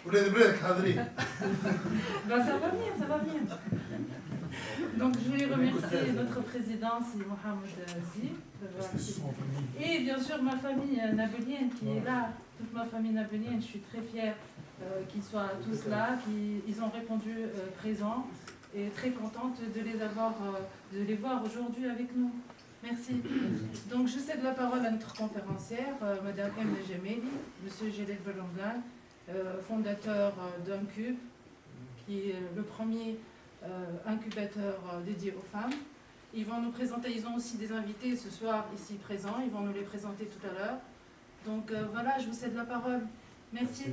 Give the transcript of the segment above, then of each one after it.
Ça va bien, ça va bien. Donc je voulais remercier notre président, c'est Mohamed Zi. Et bien sûr ma famille nabélienne qui est là, toute ma famille nabélienne, je suis très fière qu'ils soient tous là, qu'ils ont répondu présents et très contente de les voir aujourd'hui avec nous. Merci. Donc je cède la parole à notre conférencière, Madame Emne Gemeli, Monsieur Jelek Belangan, fondateur d'Uncube, qui est le premier incubateur dédié aux femmes. Ils vont nous présenter, ils ont aussi des invités ce soir ici présents, ils vont nous les présenter tout à l'heure. Donc voilà, je vous cède la parole. Merci.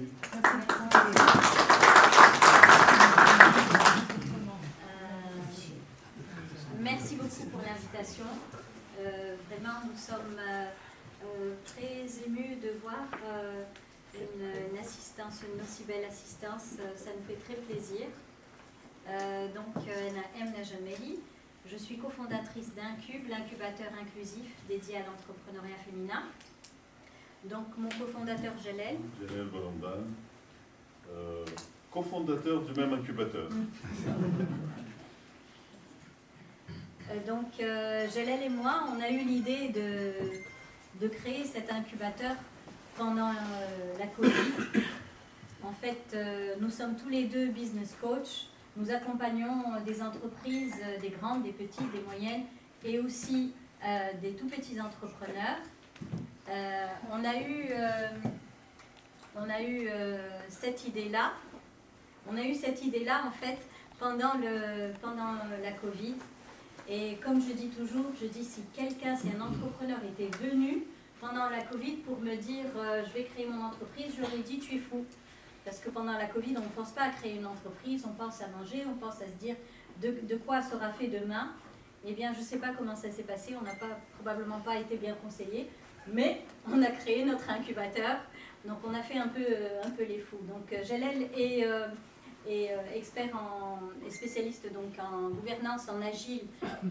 Merci beaucoup pour l'invitation. Vraiment, nous sommes très émus de voir une assistance, une aussi belle assistance. Ça nous fait très plaisir. Donc, Emne Gemeli, je suis cofondatrice d'Uncube, l'incubateur inclusif dédié à l'entrepreneuriat féminin. Donc, mon cofondateur Jelek Belangan, cofondateur du même incubateur. Donc, Jelek et moi, on a eu l'idée de créer cet incubateur pendant la Covid. En fait, nous sommes tous les deux business coach. Nous accompagnons des entreprises, des grandes, des petites, des moyennes et aussi des tout petits entrepreneurs. On a eu cette idée-là. On a eu cette idée-là en fait pendant la Covid. Et comme je dis toujours, je dis si un entrepreneur était venu pendant la Covid pour me dire je vais créer mon entreprise, j'aurais dit tu es fou. Parce que pendant la Covid, on ne pense pas à créer une entreprise, on pense à manger, on pense à se dire de quoi sera fait demain. Eh bien, je ne sais pas comment ça s'est passé, on n'a probablement pas été bien conseillé, mais on a créé notre incubateur, donc on a fait un peu les fous. Donc Jelek est expert et spécialiste donc, en gouvernance, en agile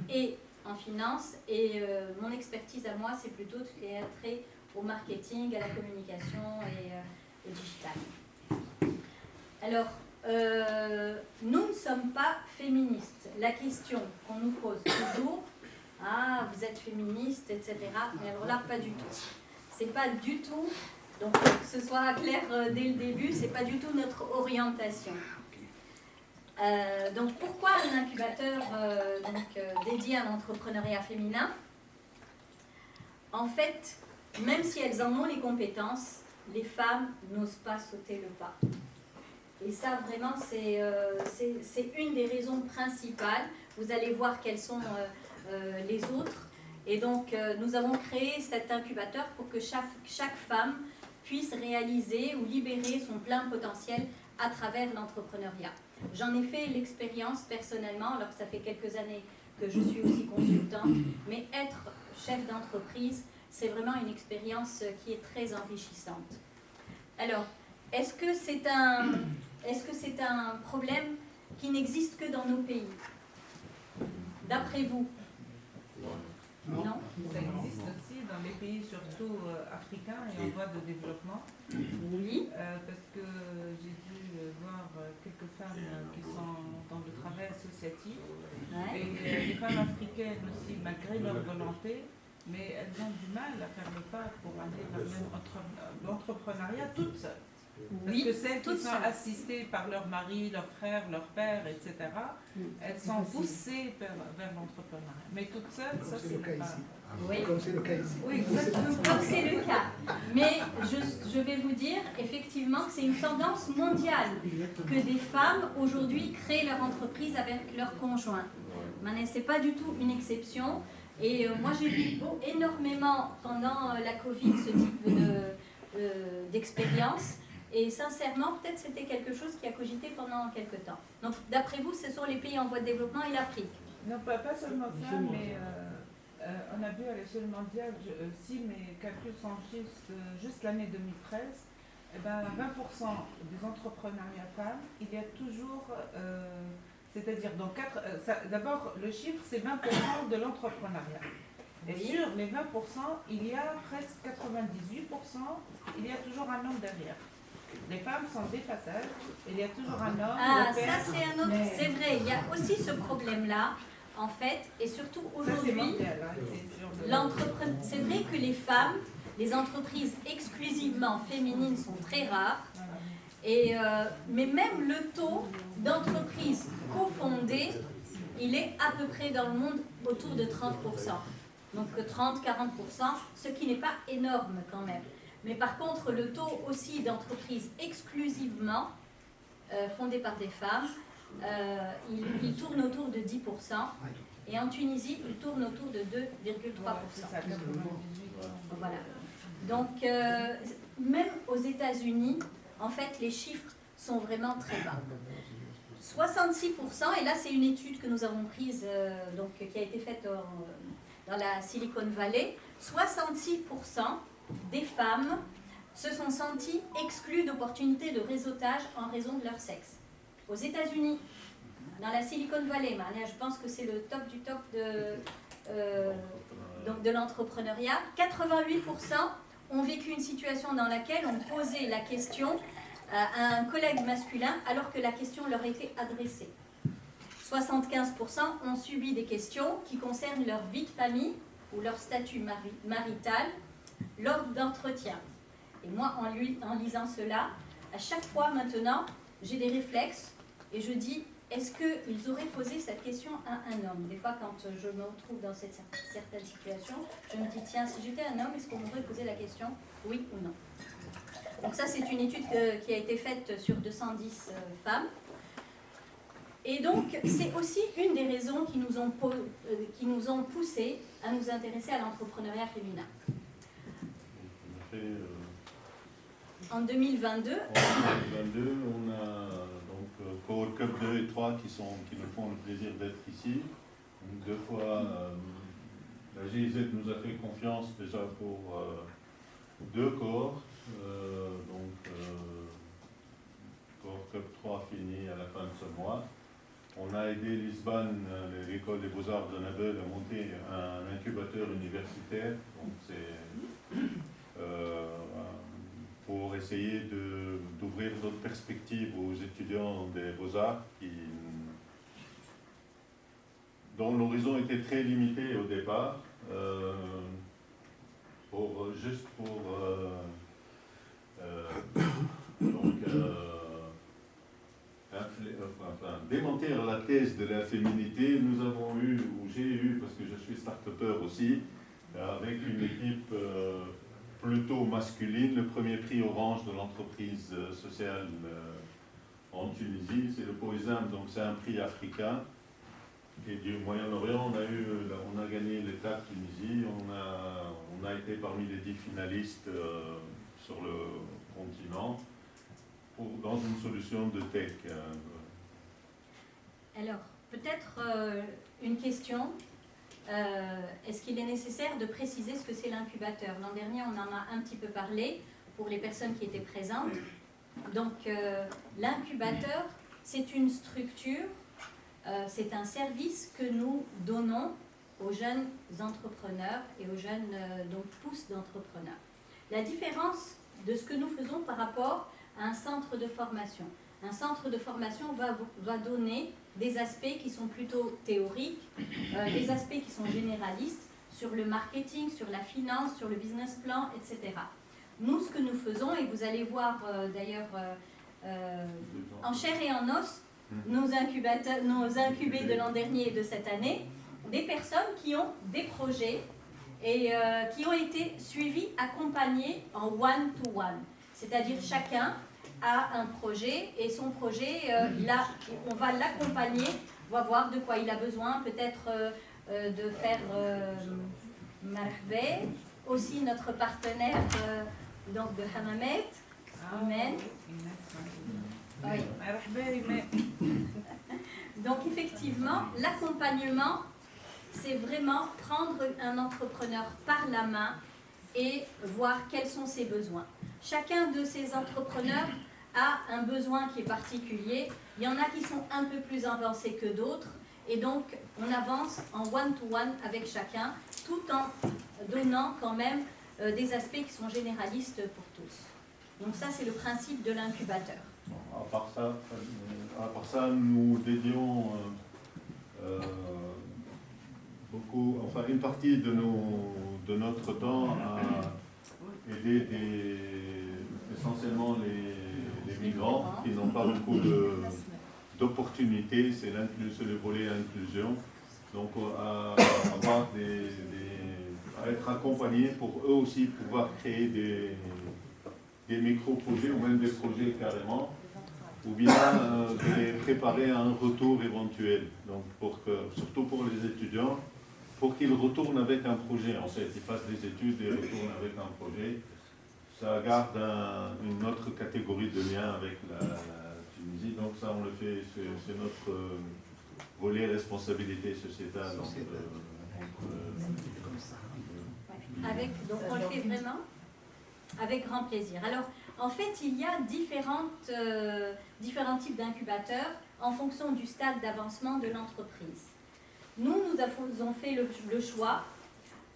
et en finance, et mon expertise à moi, c'est plutôt ce qui est trait au marketing, à la communication et au digital. Alors, nous ne sommes pas féministes. La question qu'on nous pose toujours, ah, vous êtes féministe, etc. Mais alors là, pas du tout. C'est pas du tout, donc que ce soit clair dès le début, c'est pas du tout notre orientation. Donc, pourquoi un incubateur dédié à l'entrepreneuriat féminin? En fait, même si elles en ont les compétences, les femmes n'osent pas sauter le pas. Et ça, vraiment, c'est une des raisons principales. Vous allez voir quelles sont les autres. Et donc, nous avons créé cet incubateur pour que chaque femme puisse réaliser ou libérer son plein potentiel à travers l'entrepreneuriat. J'en ai fait l'expérience personnellement, alors que ça fait quelques années que je suis aussi consultante, mais être chef d'entreprise, c'est vraiment une expérience qui est très enrichissante. Alors, est-ce que c'est un problème qui n'existe que dans nos pays? D'après vous? Non. Ça existe aussi dans les pays surtout africains et en voie de développement. Oui. Parce que j'ai dû voir quelques femmes qui sont dans le travail associatif. Ouais. Et les femmes africaines aussi, malgré leur volonté, mais elles ont du mal à faire le pas pour aller vers l'entrepreneuriat toutes seules. Parce que celles qui sont assistées par leur mari, leur frère, leur père, etc., elles sont poussées vers l'entrepreneuriat. Mais toutes seules, ça c'est le cas ici. Oui, comme c'est le cas ici. Oui, comme c'est le cas. Mais je vais vous dire effectivement que c'est une tendance mondiale que des femmes aujourd'hui créent leur entreprise avec leur conjoint. Ce n'est pas du tout une exception. Et moi j'ai vu énormément pendant la Covid ce type d'expérience. Et sincèrement, peut-être c'était quelque chose qui a cogité pendant quelques temps. Donc, d'après vous, ce sont les pays en voie de développement et l'Afrique? Non, pas seulement ça, mais on a vu à l'échelle mondiale, si mes calculs sont juste l'année 2013, eh ben, 20% des entrepreneuriats femmes, il y a toujours, c'est-à-dire dans d'abord le chiffre c'est 20% de l'entrepreneuriat. Et sur les 20%, il y a presque 98%, il y a toujours un homme derrière. Les femmes sont des façades, il y a toujours un homme. Ah, ça c'est un autre, c'est vrai, il y a aussi ce problème-là, en fait, et surtout aujourd'hui, c'est vrai que les femmes, les entreprises exclusivement féminines sont très rares, et, mais même le taux d'entreprises cofondées, il est à peu près dans le monde autour de 30%. Donc 30-40%, ce qui n'est pas énorme quand même. Mais par contre, le taux aussi d'entreprises exclusivement fondées par des femmes, il tourne autour de 10%. Et en Tunisie, il tourne autour de 2,3%. Voilà. Donc, même aux États-Unis, en fait, les chiffres sont vraiment très bas. 66%, et là c'est une étude que nous avons prise, donc, qui a été faite dans la Silicon Valley, 66% des femmes se sont senties exclues d'opportunités de réseautage en raison de leur sexe. Aux États-Unis, dans la Silicon Valley, je pense que c'est le top du top de l'entrepreneuriat, 88% ont vécu une situation dans laquelle on posait la question à un collègue masculin alors que la question leur était adressée. 75% ont subi des questions qui concernent leur vie de famille ou leur statut marital lors d'entretiens. Et moi, en lisant cela, à chaque fois maintenant, j'ai des réflexes et je dis, est-ce qu'ils auraient posé cette question à un homme? Des fois, quand je me retrouve dans certaines situations, je me dis, tiens, si j'étais un homme, est-ce qu'on m'aurait posé la question, oui ou non? Donc ça, c'est une étude qui a été faite sur 210 femmes. Et donc, c'est aussi une des raisons qui nous ont poussé à nous intéresser à l'entrepreneuriat féminin. En 2022, on a donc Cohort Cup 2 et 3 qui nous font le plaisir d'être ici. Donc, 2 fois, la GIZ nous a fait confiance déjà pour 2 cohorts. Cohort Cup 3 fini à la fin de ce mois. On a aidé Lisbonne, l'école des beaux-arts de Nabeul, à monter un incubateur universitaire. Donc c'est pour essayer d'ouvrir d'autres perspectives aux étudiants des beaux-arts dont l'horizon était très limité au départ. Démentir la thèse de la féminité, nous avons eu, ou j'ai eu, parce que je suis start-upper aussi, avec une équipe plutôt masculine, le premier prix Orange de l'entreprise sociale en Tunisie, c'est le POESAM, donc c'est un prix africain. Et du Moyen-Orient, on a gagné l'État de Tunisie, on a été parmi les 10 finalistes sur le continent dans une solution de tech. Alors, peut-être une question. Est-ce qu'il est nécessaire de préciser ce que c'est l'incubateur? L'an dernier, on en a un petit peu parlé pour les personnes qui étaient présentes. Donc, l'incubateur, c'est une structure, c'est un service que nous donnons aux jeunes entrepreneurs et aux jeunes pousses d'entrepreneurs. La différence de ce que nous faisons par rapport à un centre de formation. Un centre de formation va donner des aspects qui sont plutôt théoriques, des aspects qui sont généralistes sur le marketing, sur la finance, sur le business plan, etc. Nous, ce que nous faisons, et vous allez voir d'ailleurs en chair et en os, nos incubés de l'an dernier et de cette année, des personnes qui ont des projets et qui ont été suivis, accompagnés en one-to-one. C'est-à-dire chacun a un projet et son projet, on va l'accompagner, on va voir de quoi il a besoin, peut-être de faire Marhbé, aussi notre partenaire donc de Hamamet. Amen. Oui. Donc effectivement, l'accompagnement, c'est vraiment prendre un entrepreneur par la main et voir quels sont ses besoins. Chacun de ces entrepreneurs a un besoin qui est particulier. Il y en a qui sont un peu plus avancés que d'autres. Et donc, on avance en one-to-one avec chacun, tout en donnant quand même des aspects qui sont généralistes pour tous. Donc ça, c'est le principe de l'incubateur. À part ça, nous dédions enfin une partie de notre temps à aider essentiellement les migrants qui n'ont pas beaucoup d'opportunités, c'est le volet inclusion. Donc à être accompagnés pour eux aussi pouvoir créer des micro-projets ou même des projets carrément, ou bien de les préparer à un retour éventuel. Donc surtout pour les étudiants, pour qu'ils retournent avec un projet. En fait, ils fassent des études et retournent avec un projet. Ça garde une autre catégorie de lien avec la Tunisie. Donc ça, on le fait, c'est notre volet responsabilité sociétale. Donc on le fait vraiment avec grand plaisir. Alors, en fait, il y a différents types d'incubateurs en fonction du stade d'avancement de l'entreprise. Nous avons fait le choix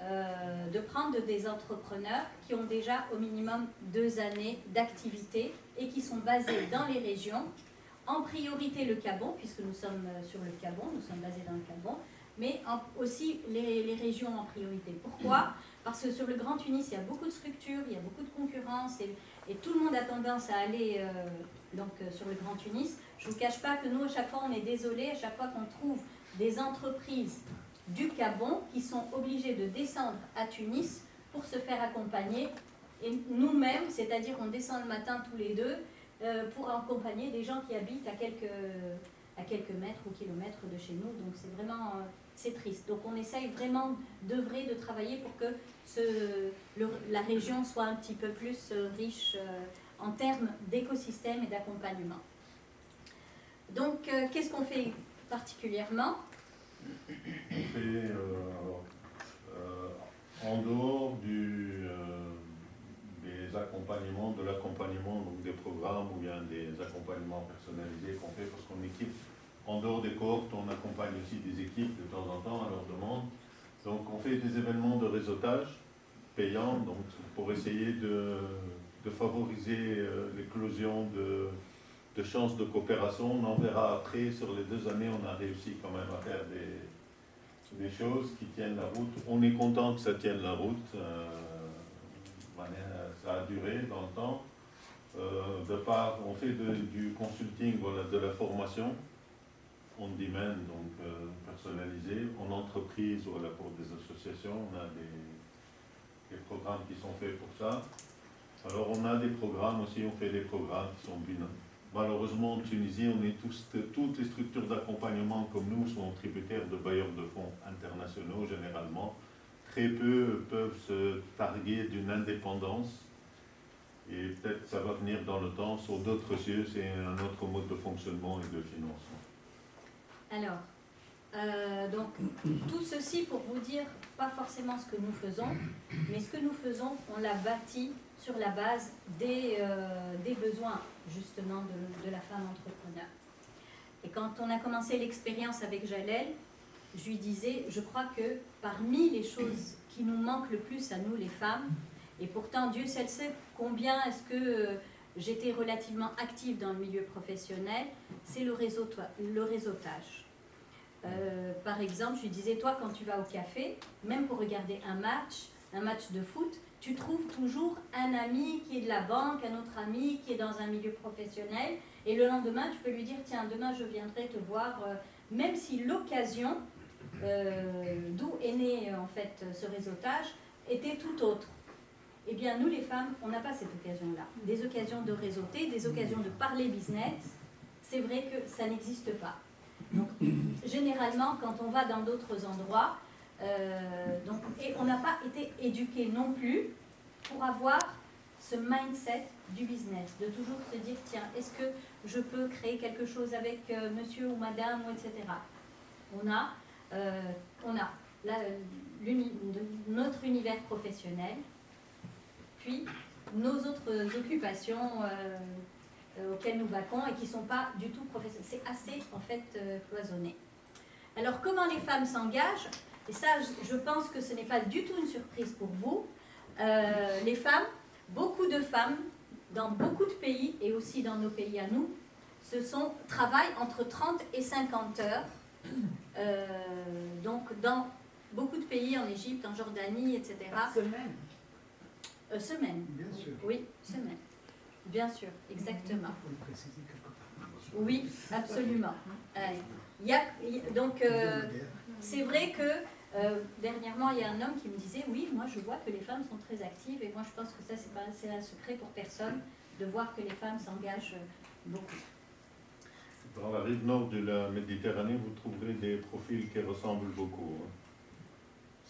de prendre des entrepreneurs qui ont déjà au minimum 2 années d'activité et qui sont basés dans les régions, en priorité le Gabon, puisque nous sommes sur le Gabon, nous sommes basés dans le Gabon, mais aussi les régions en priorité. Pourquoi ? Parce que sur le Grand Tunis, il y a beaucoup de structures, il y a beaucoup de concurrence et tout le monde a tendance à aller sur le Grand Tunis. Je ne vous cache pas que nous, à chaque fois, on est désolés, à chaque fois qu'on trouve des entreprises du Gabon qui sont obligées de descendre à Tunis pour se faire accompagner. Et nous-mêmes, c'est-à-dire on descend le matin tous les deux pour accompagner des gens qui habitent à quelques mètres ou kilomètres de chez nous. Donc c'est vraiment... c'est triste. Donc on essaye vraiment d'œuvrer, de travailler pour que la région soit un petit peu plus riche en termes d'écosystème et d'accompagnement. Donc qu'est-ce qu'on fait particulièrement? On fait en dehors des accompagnements, de l'accompagnement, donc des programmes ou bien des accompagnements personnalisés qu'on fait parce qu'on équipe. En dehors des cohortes, on accompagne aussi des équipes de temps en temps à leur demande. Donc on fait des événements de réseautage payants donc, pour essayer de favoriser l'éclosion de chances de coopération. On en verra après, sur les 2 années, on a réussi quand même à faire des choses qui tiennent la route. On est content que ça tienne la route. Ça a duré dans le temps. On fait du consulting, voilà, de la formation on demand, donc personnalisé, en entreprise, voilà, pour des associations, on a des programmes qui sont faits pour ça. Alors on a des programmes aussi, on fait des programmes qui sont malheureusement en Tunisie, toutes les structures d'accompagnement comme nous sont tributaires de bailleurs de fonds internationaux généralement. Très peu peuvent se targuer d'une indépendance et peut-être ça va venir dans le temps sur d'autres cieux, c'est un autre mode de fonctionnement et de financement. Alors, donc, tout ceci pour vous dire, pas forcément ce que nous faisons, mais ce que nous faisons, on l'a bâti sur la base des besoins, justement, de la femme entrepreneur. Et quand on a commencé l'expérience avec Jalel, je lui disais, je crois que parmi les choses qui nous manquent le plus à nous, les femmes, et pourtant, Dieu seul sait combien est-ce que j'étais relativement active dans le milieu professionnel, c'est le réseautage. Par exemple, je lui disais, toi, quand tu vas au café, même pour regarder un match de foot, tu trouves toujours un ami qui est de la banque, un autre ami qui est dans un milieu professionnel, et le lendemain, tu peux lui dire, tiens, demain, je viendrai te voir, même si l'occasion, d'où est né, en fait, ce réseautage, était tout autre. Eh bien, nous, les femmes, on n'a pas cette occasion-là. Des occasions de réseauter, des occasions de parler business, c'est vrai que ça n'existe pas. Donc, généralement, quand on va dans d'autres endroits, et on n'a pas été éduqués non plus pour avoir ce mindset du business, de toujours se dire, tiens, est-ce que je peux créer quelque chose avec monsieur ou madame, ou etc. On a notre univers professionnel, puis nos autres occupations auxquelles nous vaquons et qui ne sont pas du tout professionnelles. C'est assez, en fait, cloisonné. Alors, comment les femmes s'engagent? Et ça, je pense que ce n'est pas du tout une surprise pour vous. Les femmes, beaucoup de femmes dans beaucoup de pays, et aussi dans nos pays à nous, travaillent entre 30 et 50 heures. Donc dans beaucoup de pays, en Égypte, en Jordanie, etc. Semaine. Semaine. Bien sûr. Oui, semaine. Bien sûr, exactement. Il faut le préciser quelque part. Oui, absolument. Donc, c'est vrai que dernièrement, il y a un homme qui me disait, oui, moi je vois que les femmes sont très actives, et moi je pense que ça, c'est un secret pour personne, de voir que les femmes s'engagent beaucoup. Dans la rive nord de la Méditerranée, vous trouverez des profils qui ressemblent beaucoup.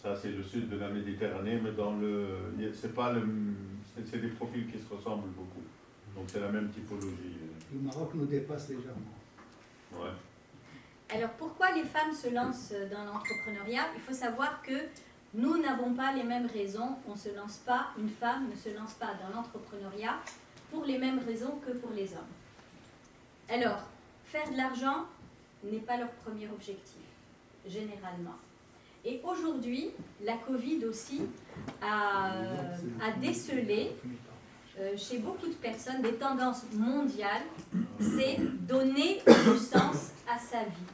Ça, c'est le sud de la Méditerranée, mais c'est des profils qui se ressemblent beaucoup. Donc c'est la même typologie. Le Maroc nous dépasse légèrement. Ouais. Alors pourquoi les femmes se lancent dans l'entrepreneuriat? Il faut savoir que nous n'avons pas les mêmes raisons. Une femme ne se lance pas dans l'entrepreneuriat pour les mêmes raisons que pour les hommes. Alors, faire de l'argent n'est pas leur premier objectif, généralement. Et aujourd'hui, la Covid aussi a décelé chez beaucoup de personnes des tendances mondiales, c'est donner du sens à sa vie.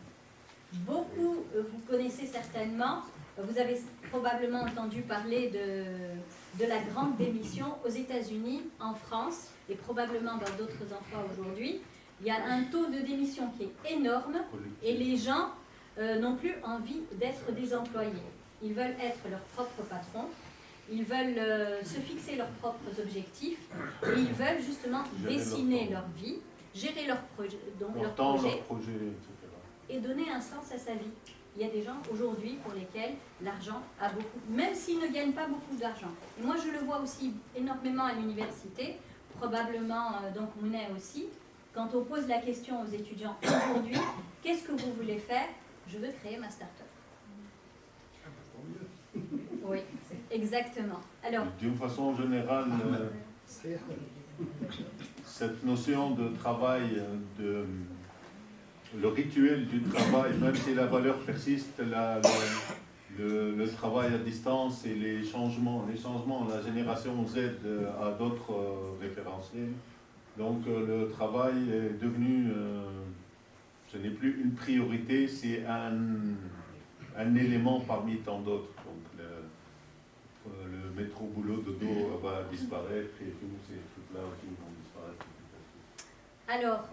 Beaucoup, vous connaissez certainement, vous avez probablement entendu parler de la grande démission aux États-Unis, en France, et probablement dans d'autres endroits aujourd'hui. Il y a un taux de démission qui est énorme et les gens n'ont plus envie d'être des employés. Ils veulent être leurs propres patrons, ils veulent se fixer leurs propres objectifs et ils veulent justement dessiner leur vie, gérer leur projet, et donner un sens à sa vie. Il y a des gens aujourd'hui pour lesquels l'argent a beaucoup, même s'ils ne gagnent pas beaucoup d'argent. Moi je le vois aussi énormément à l'université, probablement donc Mounay aussi. Quand on pose la question aux étudiants aujourd'hui, qu'est-ce que vous voulez faire? Je veux créer ma start-up. Oui, exactement. Alors, d'une façon générale, cette notion de travail, le rituel du travail, même si la valeur persiste, le travail à distance et les changements, la génération Z a d'autres référentiels. Donc le travail est devenu, ce n'est plus une priorité, c'est un élément parmi tant d'autres. Donc le métro boulot dodo va disparaître et tous ces trucs-là aussi vont disparaître. Alors,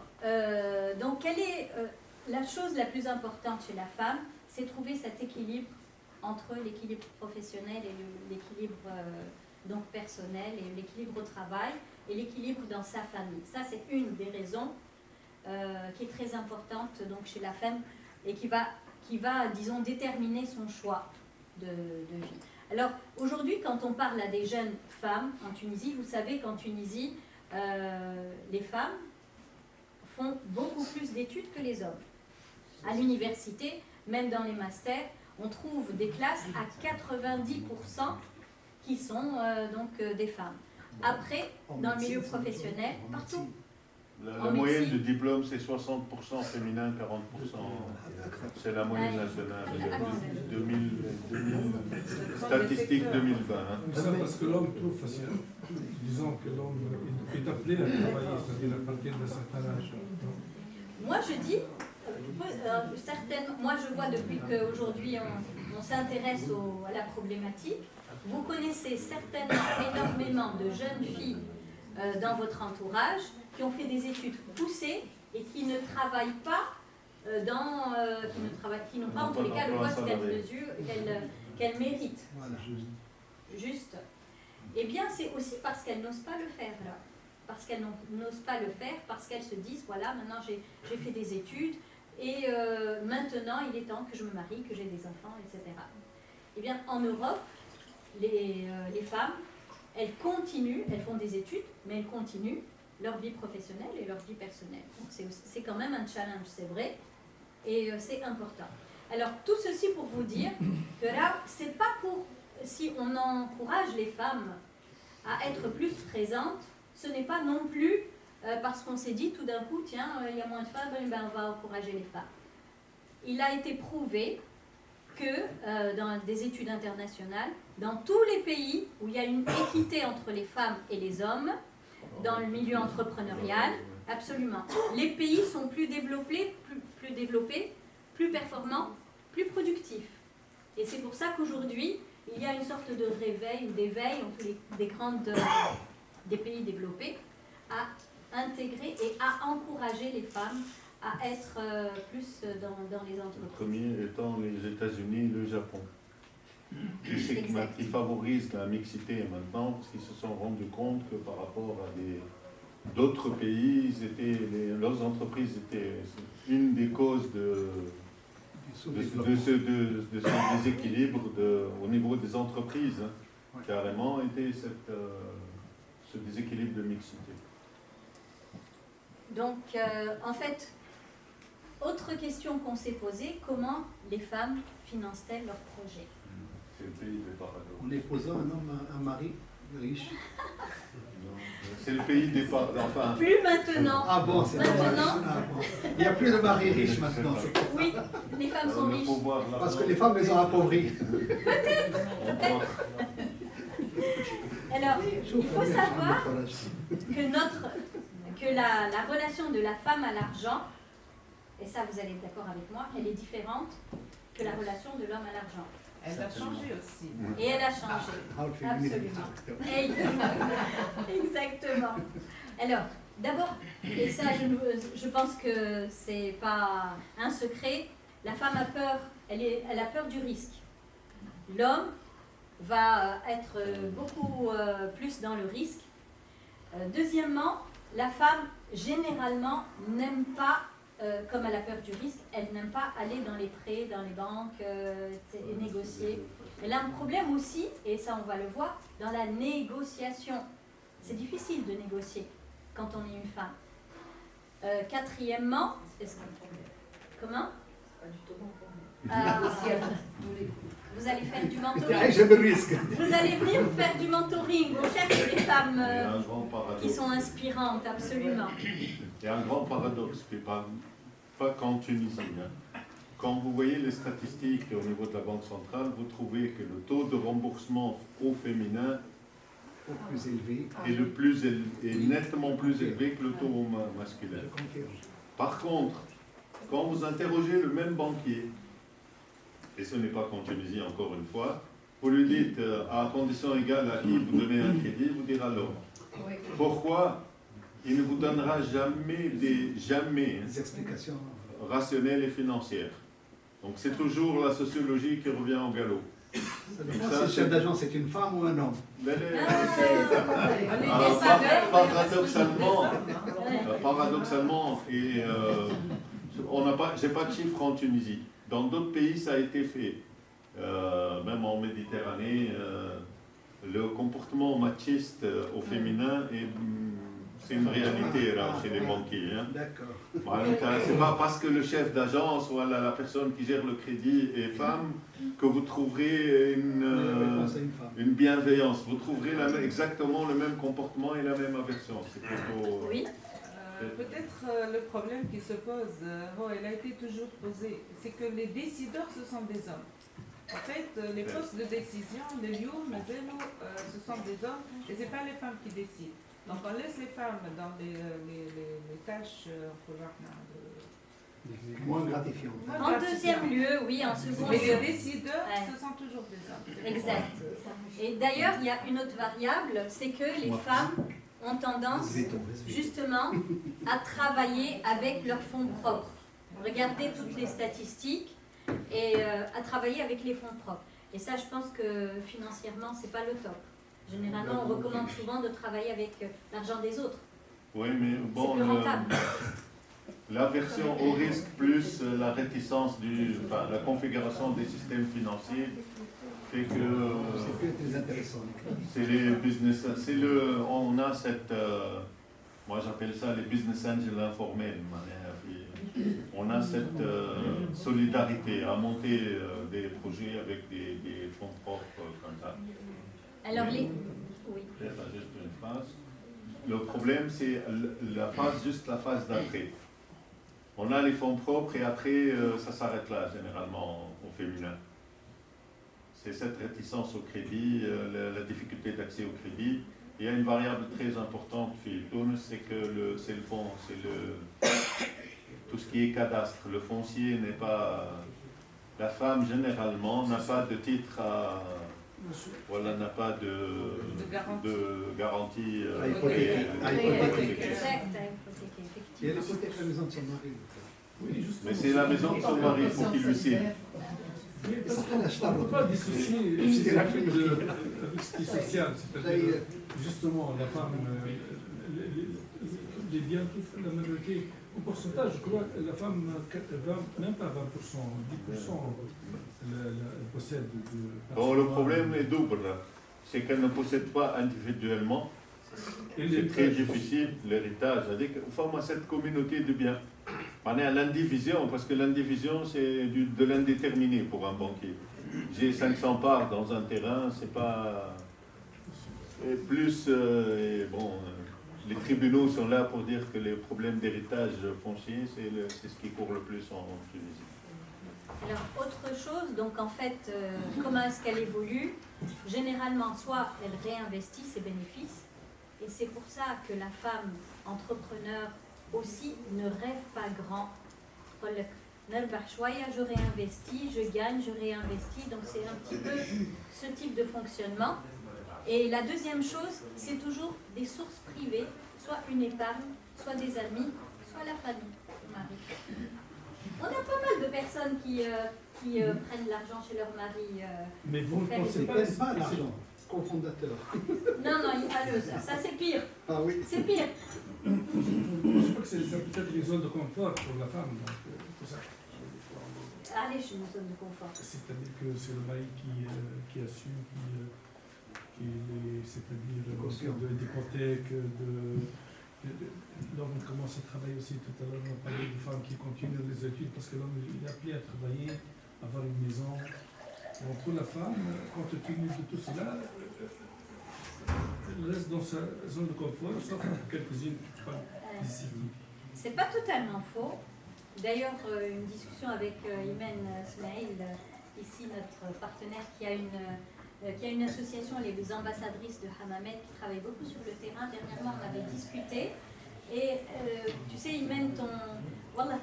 donc quelle est la chose la plus importante chez la femme? C'est trouver cet équilibre entre l'équilibre professionnel et l'équilibre donc personnel, et l'équilibre au travail et l'équilibre dans sa famille. Ça, c'est une des raisons qui est très importante donc, chez la femme et qui va, disons, déterminer son choix de vie. Alors, aujourd'hui, quand on parle à des jeunes femmes en Tunisie, vous savez qu'en Tunisie, les femmes font beaucoup plus d'études que les hommes. À l'université, même dans les masters, on trouve des classes à 90% qui sont donc des femmes. Après, dans le milieu professionnel, partout. La moyenne de diplôme, c'est 60% féminin, 40%. C'est la moyenne nationale. 2000, statistique 2020. Hein. Ça parce que l'homme trouve facile. Disons que l'homme est appelé à travailler, c'est-à-dire à partir d'un certain âge. Moi, je dis, moi je vois depuis qu'aujourd'hui on s'intéresse à la problématique, vous connaissez certainement énormément de jeunes filles dans votre entourage qui ont fait des études poussées et qui ne travaillent pas qui n'ont pas en tous les cas le poste qu'elles méritent. Voilà. Juste. Eh bien, c'est aussi parce qu'elles n'osent pas le faire. Là. Parce qu'elles n'osent pas le faire, parce qu'elles se disent, voilà, maintenant j'ai fait des études et maintenant il est temps que je me marie, que j'ai des enfants, etc. Eh bien, en Europe, les femmes, elles continuent, elles font des études, mais elles continuent leur vie professionnelle et leur vie personnelle. Donc c'est quand même un challenge, c'est vrai, et c'est important. Alors, tout ceci pour vous dire que là, c'est pas pour, si on encourage les femmes à être plus présentes, ce n'est pas non plus parce qu'on s'est dit tout d'un coup, tiens, il y a moins de femmes, ben, on va encourager les femmes. Il a été prouvé que dans des études internationales, dans tous les pays où il y a une équité entre les femmes et les hommes, dans le milieu entrepreneurial, absolument. Les pays sont plus développés, plus performants, plus productifs. Et c'est pour ça qu'aujourd'hui, il y a une sorte de réveil ou d'éveil en tous des pays développés à intégrer et à encourager les femmes à être plus dans les Le entreprises. premier étant les États-Unis et le Japon, qui favorisent la mixité maintenant, parce qu'ils se sont rendus compte que par rapport à d'autres pays, leurs entreprises étaient une des causes de ce déséquilibre au niveau des entreprises, hein, carrément, était ce déséquilibre de mixité. Donc, en fait, autre question qu'on s'est posée, comment les femmes financent-elles leurs projets? C'est le pays des paradoxes. En épousant un homme, un mari riche. C'est le pays des paradoxes. Enfin, Plus maintenant. Ah bon, c'est dommage. Maintenant, Ah bon. Il n'y a plus de mari riche maintenant. oui, les femmes sont riches. Parce que les femmes les ont appauvries. Alors, il faut savoir que la relation de la femme à l'argent, et ça vous allez être d'accord avec moi, elle est différente que la relation de l'homme à l'argent. Elle a changé aussi. Et elle a changé. Absolument. Exactement. Alors, d'abord, et ça je pense que c'est pas un secret, la femme a peur, elle a peur du risque. L'homme va être beaucoup plus dans le risque. Deuxièmement, la femme généralement n'aime pas, comme elle a peur du risque, elle n'aime pas aller dans les prêts, dans les banques et négocier. Elle a un problème aussi, et ça on va le voir, dans la négociation. C'est difficile de négocier quand on est une femme. Quatrièmement, comment? Vous allez faire du mentoring. Vous allez venir faire du mentoring. On cherche des femmes qui sont inspirantes, absolument. Il y a un grand paradoxe, mais pas qu'en Tunisie. Hein. Quand vous voyez les statistiques au niveau de la Banque centrale, vous trouvez que le taux de remboursement au féminin plus élevé. est nettement plus élevé que le taux au masculin. Par contre, quand vous interrogez le même banquier, et ce n'est pas qu'en Tunisie encore une fois, vous lui dites à condition égale à qui vous donnez un crédit, il vous dira l'homme. Pourquoi? Il ne vous donnera jamais des explications rationnelles et financières. Donc c'est toujours la sociologie qui revient au galop. Ça dépend si le chef d'agence est une femme ou un homme. Paradoxalement, et j'ai pas de chiffres en Tunisie. Dans d'autres pays, ça a été fait. Même en Méditerranée, le comportement machiste au féminin c'est une réalité là, chez les banquiers. Hein. D'accord. C'est pas parce que le chef d'agence ou la personne qui gère le crédit est femme que vous trouverez une bienveillance. Vous trouverez exactement le même comportement et la même aversion. C'est plutôt... Oui. Peut-être le problème qui se pose, il a été toujours posé, c'est que les décideurs, ce sont des hommes. En fait, les postes de décision, les Lyoum, les Zélo, ce sont des hommes et ce n'est pas les femmes qui décident. Donc on laisse les femmes dans les tâches moins gratifiantes. En deuxième lieu, oui, en second lieu. Mais les décideurs, ce sont toujours des hommes. Exact. Et d'ailleurs, il y a une autre variable, c'est que les femmes ont tendance justement à travailler avec leurs fonds propres. Regardez toutes les statistiques et à travailler avec les fonds propres. Et ça, je pense que financièrement, c'est pas le top. Généralement, on recommande souvent de travailler avec l'argent des autres. Oui, mais bon, l'aversion au risque plus la réticence la configuration des systèmes financiers fait que c'est plus intéressant. C'est les business, on a cette, moi j'appelle ça les business angels informels. On a cette solidarité à monter des projets avec des fonds propres comme ça. Alors oui. Juste une phrase. Le problème c'est juste la phase d'après. On a les fonds propres et après ça s'arrête là généralement au féminin. C'est cette réticence au crédit, la difficulté d'accès au crédit il y a une variable très importante, c'est que c'est le fond, tout ce qui est cadastre. Le foncier n'est pas... La femme, généralement, n'a pas de titre à... Voilà, n'a pas de garantie À hypothéquer. Exact, à hypothéquer, effectivement. Et elle hypothèque la maison de son mari. Oui, justement. Mais c'est la maison de son mari, il faut qu'il lui signe. On ne peut pas dissocier C'est la avec ce qui est social, c'est-à-dire justement la femme, les biens, la majorité, au pourcentage, je crois que la femme, même pas 20%, 10% elle possède de... Bon, le problème est double, c'est qu'elle ne possède pas individuellement. C'est très difficile, l'héritage. C'est-à-dire qu'il forme cette communauté de biens. On est à l'indivision, parce que l'indivision, c'est de l'indéterminé pour un banquier. J'ai 500 parts dans un terrain, c'est pas... Et plus, les tribunaux sont là pour dire que les problèmes d'héritage foncier, c'est ce qui court le plus en Tunisie. Alors, autre chose, donc en fait, comment est-ce qu'elle évolue? Généralement, soit elle réinvestit ses bénéfices, et c'est pour ça que la femme entrepreneur aussi ne rêve pas grand. Je réinvestis, je gagne, je réinvestis, donc c'est un petit peu ce type de fonctionnement. Et la deuxième chose, c'est toujours des sources privées, soit une épargne, soit des amis, soit la famille. On a pas mal de personnes qui prennent l'argent chez leur mari. Mais vous ne pensez C'est pas l'argent, cofondateur. Non, ça c'est pire. Ah oui. C'est pire. Je crois que c'est peut-être une zone de confort pour la femme. Donc, tout ça. Allez, chez une zone de confort. C'est-à-dire que c'est le mari qui assume, c'est-à-dire d'hypothèque, l'homme commence à travailler aussi. Tout à l'heure, on a parlé de femmes qui continuent les études parce que l'homme est appelé à travailler, avoir une maison. Bon, pour la femme, compte tenu de tout cela, elle reste dans sa zone de confort, sauf quelques-unes qui prennent décisives. C'est pas totalement faux. D'ailleurs, une discussion avec Imen Smail, ici notre partenaire qui a une association, les ambassadrices de Hammamet, qui travaille beaucoup sur le terrain. Dernièrement, on avait discuté. Et tu sais, Imen,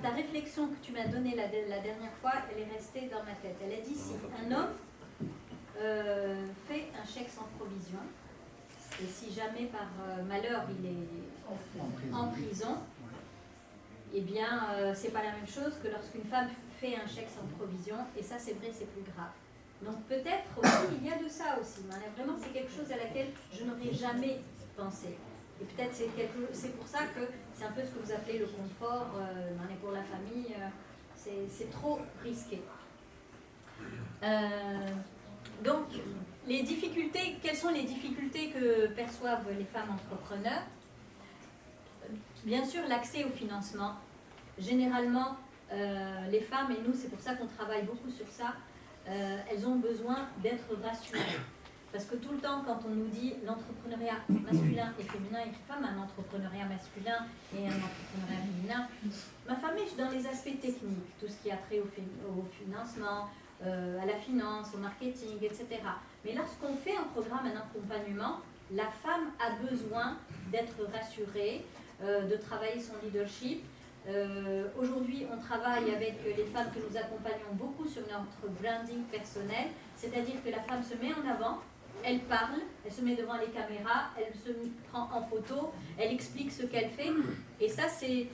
ta réflexion que tu m'as donnée la dernière fois, elle est restée dans ma tête. Elle a dit, si un homme fait un chèque sans provision, et si jamais par malheur il est en prison, eh bien, c'est pas la même chose que lorsqu'une femme fait un chèque sans provision, et ça, c'est vrai, c'est plus grave. Donc peut-être aussi, il y a de ça aussi. Vraiment, c'est quelque chose à laquelle je n'aurais jamais pensé. Et peut-être c'est pour ça que c'est un peu ce que vous appelez le confort, pour la famille, c'est trop risqué. Donc, les difficultés, quelles sont les difficultés que perçoivent les femmes entrepreneurs? Bien sûr, l'accès au financement. Généralement, les femmes, et nous, c'est pour ça qu'on travaille beaucoup sur ça, elles ont besoin d'être rassurées. Parce que tout le temps, quand on nous dit l'entrepreneuriat masculin et féminin, et les femmes, un entrepreneuriat masculin et un entrepreneuriat féminin, ma femme est dans les aspects techniques, tout ce qui a trait au financement, à la finance, au marketing, etc. Mais lorsqu'on fait un programme, un accompagnement, la femme a besoin d'être rassurée, de travailler son leadership. Aujourd'hui, on travaille avec les femmes que nous accompagnons beaucoup sur notre branding personnel, c'est-à-dire que la femme se met en avant, elle parle, elle se met devant les caméras, elle se prend en photo, elle explique ce qu'elle fait, et ça c'est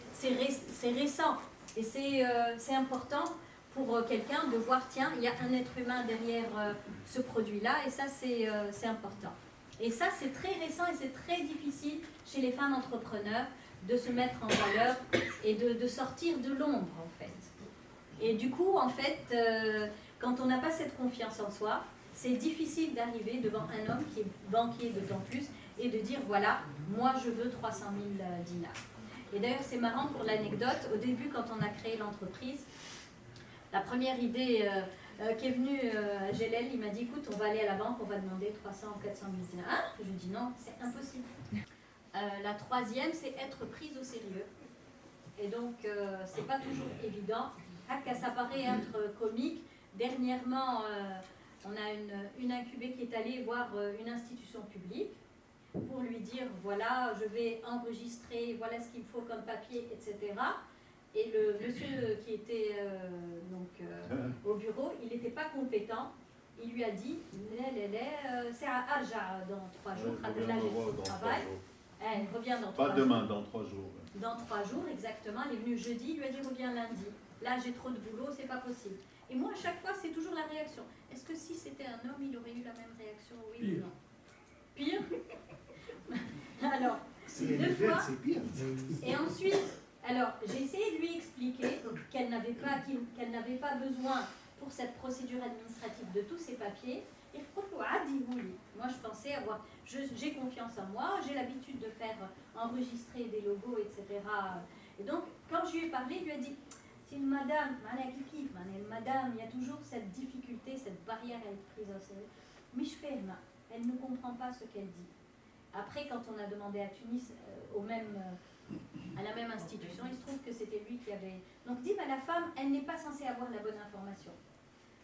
récent, et c'est important pour quelqu'un de voir, tiens, il y a un être humain derrière ce produit-là, et ça c'est important. Et ça c'est très récent et c'est très difficile chez les femmes entrepreneurs de se mettre en valeur et de sortir de l'ombre en fait. Et du coup en fait, quand on n'a pas cette confiance en soi, c'est difficile d'arriver devant un homme qui est banquier d'autant plus et de dire voilà, moi je veux 300 000 dinars. Et d'ailleurs c'est marrant pour l'anecdote, au début quand on a créé l'entreprise, la première idée qui est venue à Gélel, il m'a dit écoute, on va aller à la banque, on va demander 300 ou 400 000 dinars. Ah, je lui ai dit non, c'est impossible. La troisième, c'est être prise au sérieux. Et donc, c'est pas toujours évident. Ça paraît être comique. Dernièrement, on a une incubée qui est allée voir une institution publique. pour lui dire voilà, je vais enregistrer, voilà ce qu'il faut comme papier, etc. Et le monsieur qui était au bureau, il n'était pas compétent. Il lui a dit c'est à Arja dans 3 jours, là j'ai trop de travail. Elle revient dans 3 jours. Pas demain, dans 3 jours. Dans 3 jours, exactement. Elle est venue jeudi, il lui a dit reviens lundi. Là j'ai trop de boulot, c'est pas possible. Et moi, à chaque fois, c'est toujours la réaction. Est-ce que si c'était un homme, il aurait eu la même réaction, oui ou non? Pire. Alors, deux fois. C'est pire. Et ensuite, alors, j'ai essayé de lui expliquer qu'elle n'avait pas besoin pour cette procédure administrative de tous ces papiers. Et moi, je pensais avoir... J'ai confiance en moi, j'ai l'habitude de faire enregistrer des logos, etc. Et donc, quand je lui ai parlé, il lui a dit... C'est une madame, madame, il y a toujours cette difficulté, cette barrière à être prise au sérieux. Mais je fais, elle ne comprend pas ce qu'elle dit. Après, quand on a demandé à Tunis, à la même institution, il se trouve que c'était lui qui avait... Donc, dit, la femme, elle n'est pas censée avoir la bonne information.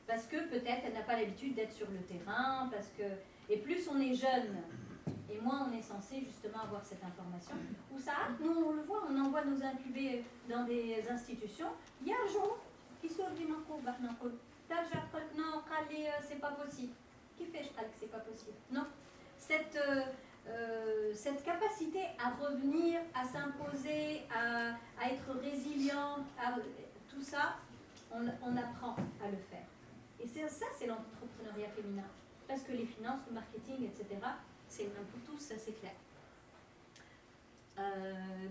Parce que peut-être, elle n'a pas l'habitude d'être sur le terrain, parce que... Et plus on est jeune, et moins on est censé justement avoir cette information. Ou ça, nous on le voit, on envoie nos incubés dans des institutions. Il y a un jour qui sort du manco, non, c'est pas possible. Qui fait que c'est pas possible? Non. Cette capacité à revenir, à s'imposer, à être résilient, tout ça, on apprend à le faire. Et ça, c'est l'entrepreneuriat féminin. Parce que les finances, le marketing, etc., c'est même pour tous, ça c'est clair.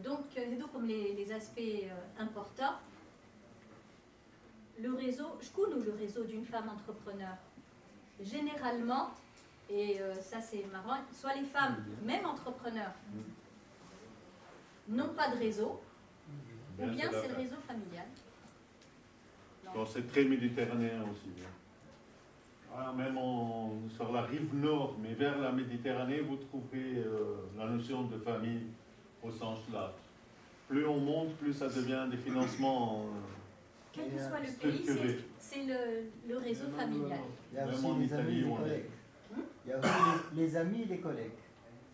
Donc comme les aspects importants, le réseau, je connais le réseau d'une femme entrepreneur. Généralement, et ça c'est marrant, soit les femmes, même entrepreneurs, n'ont pas de réseau, ou bien c'est le réseau familial. Donc c'est très méditerranéen aussi. Même sur la rive nord, mais vers la Méditerranée, vous trouverez la notion de famille au sens large. Plus on monte, plus ça devient des financements quel que soit le pays, c'est le réseau familial. Il y a aussi les amis et les collègues. Il y a aussi les amis et les collègues.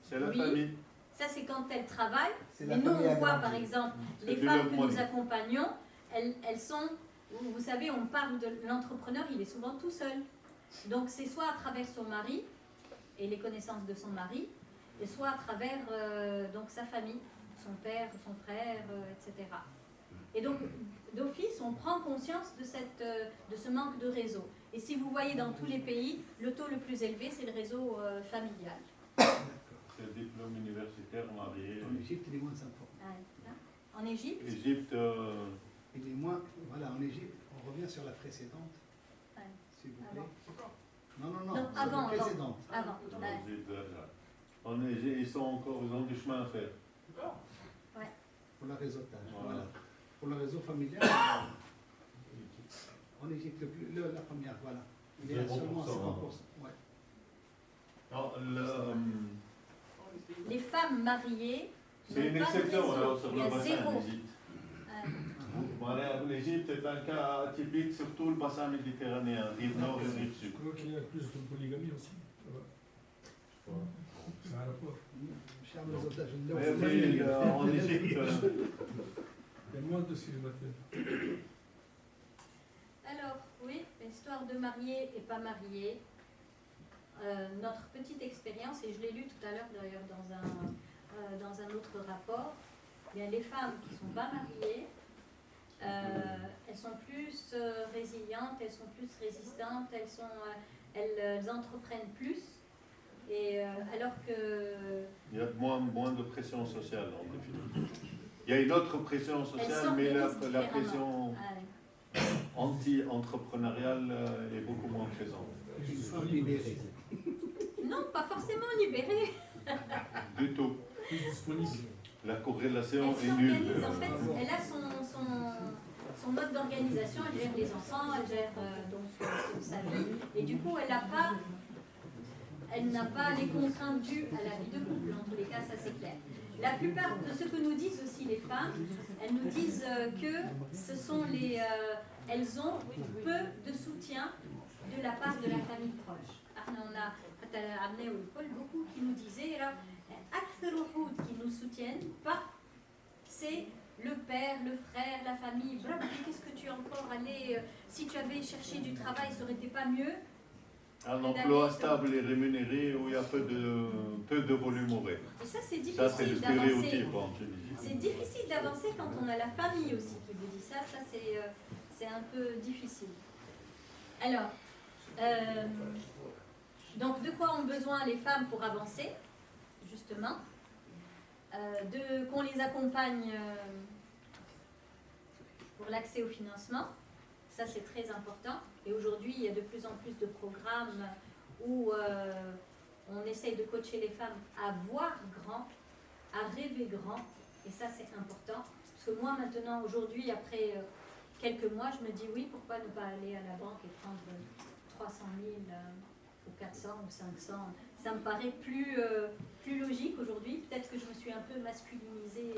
C'est la famille. Ça, c'est quand elles travaillent. Mais nous, on voit par exemple les femmes que nous accompagnons, elles sont, vous savez, on parle de l'entrepreneur, il est souvent tout seul. Donc c'est soit à travers son mari et les connaissances de son mari, et soit à travers donc sa famille, son père, son frère, etc. Et donc d'office, on prend conscience de ce manque de réseau. Et si vous voyez dans tous les pays, le taux le plus élevé, c'est le réseau familial. C'est le diplôme universitaire marié. En Égypte, il est moins important. En Égypte Égypte, il est moins... Voilà, en Égypte, on revient sur la précédente. S'il vous plaît. Non, avant. Ils ont du chemin à faire. Pour le réseautage, voilà. Pour le réseau familial, en Égypte, la première, voilà. Il y a seulement 50%. Ouais. Non, les femmes mariées, c'est une exception alors sur il y le a bassin zéro. d'Égypte. L'Égypte est un cas typique, surtout le bassin méditerranéen, rive nord et rive sud. Je crois qu'il y a plus de polygamie aussi. C'est un rapport. En Égypte, il y a moins de célibataires. Alors, oui, histoire de mariés et pas mariés. Notre petite expérience, et je l'ai lu tout à l'heure d'ailleurs dans un autre rapport, bien, les femmes qui ne sont pas mariées, elles sont plus résilientes, elles sont plus résistantes, elles entreprennent plus. Et alors que... il y a moins de pression sociale en définitive. Il y a une autre pression sociale, mais la pression anti-entrepreneuriale est beaucoup moins présente. Une femme libérée. Non, pas forcément libérée. Du tout. Plus disponible. La corrélation Elle est nulle. s'organise, en fait, elle a son mode d'organisation, elle gère les enfants, elle gère donc sa vie, et du coup, elle n'a pas les contraintes dues à la vie de couple, en tous les cas, ça c'est clair. La plupart de ce que nous disent aussi les femmes, elles nous disent que ce sont elles ont peu de soutien de la part de la famille proche. On a amené au Paul beaucoup qui nous disaient, là, qui nous soutiennent pas, c'est le père, le frère, la famille. Qu'est-ce que tu as encore allé, si tu avais cherché du travail, ça aurait été pas mieux? Un emploi stable et rémunéré où il y a peu de volume horaire. Et ça, c'est Ça, c'est le difficile d'avancer. stéréotype en Tunisie. C'est difficile d'avancer quand on a la famille aussi qui vous dit ça. Ça, c'est un peu difficile. Alors, donc, de quoi ont besoin les femmes pour avancer, justement? Qu'on les accompagne pour l'accès au financement. Ça, c'est très important. Et aujourd'hui, il y a de plus en plus de programmes où on essaye de coacher les femmes à voir grand, à rêver grand. Et ça, c'est important. Parce que moi, maintenant, aujourd'hui, après quelques mois, je me dis oui, pourquoi ne pas aller à la banque et prendre 300 000 ou 400 ou 500. Ça me paraît plus logique aujourd'hui. Peut-être que je me suis un peu masculinisée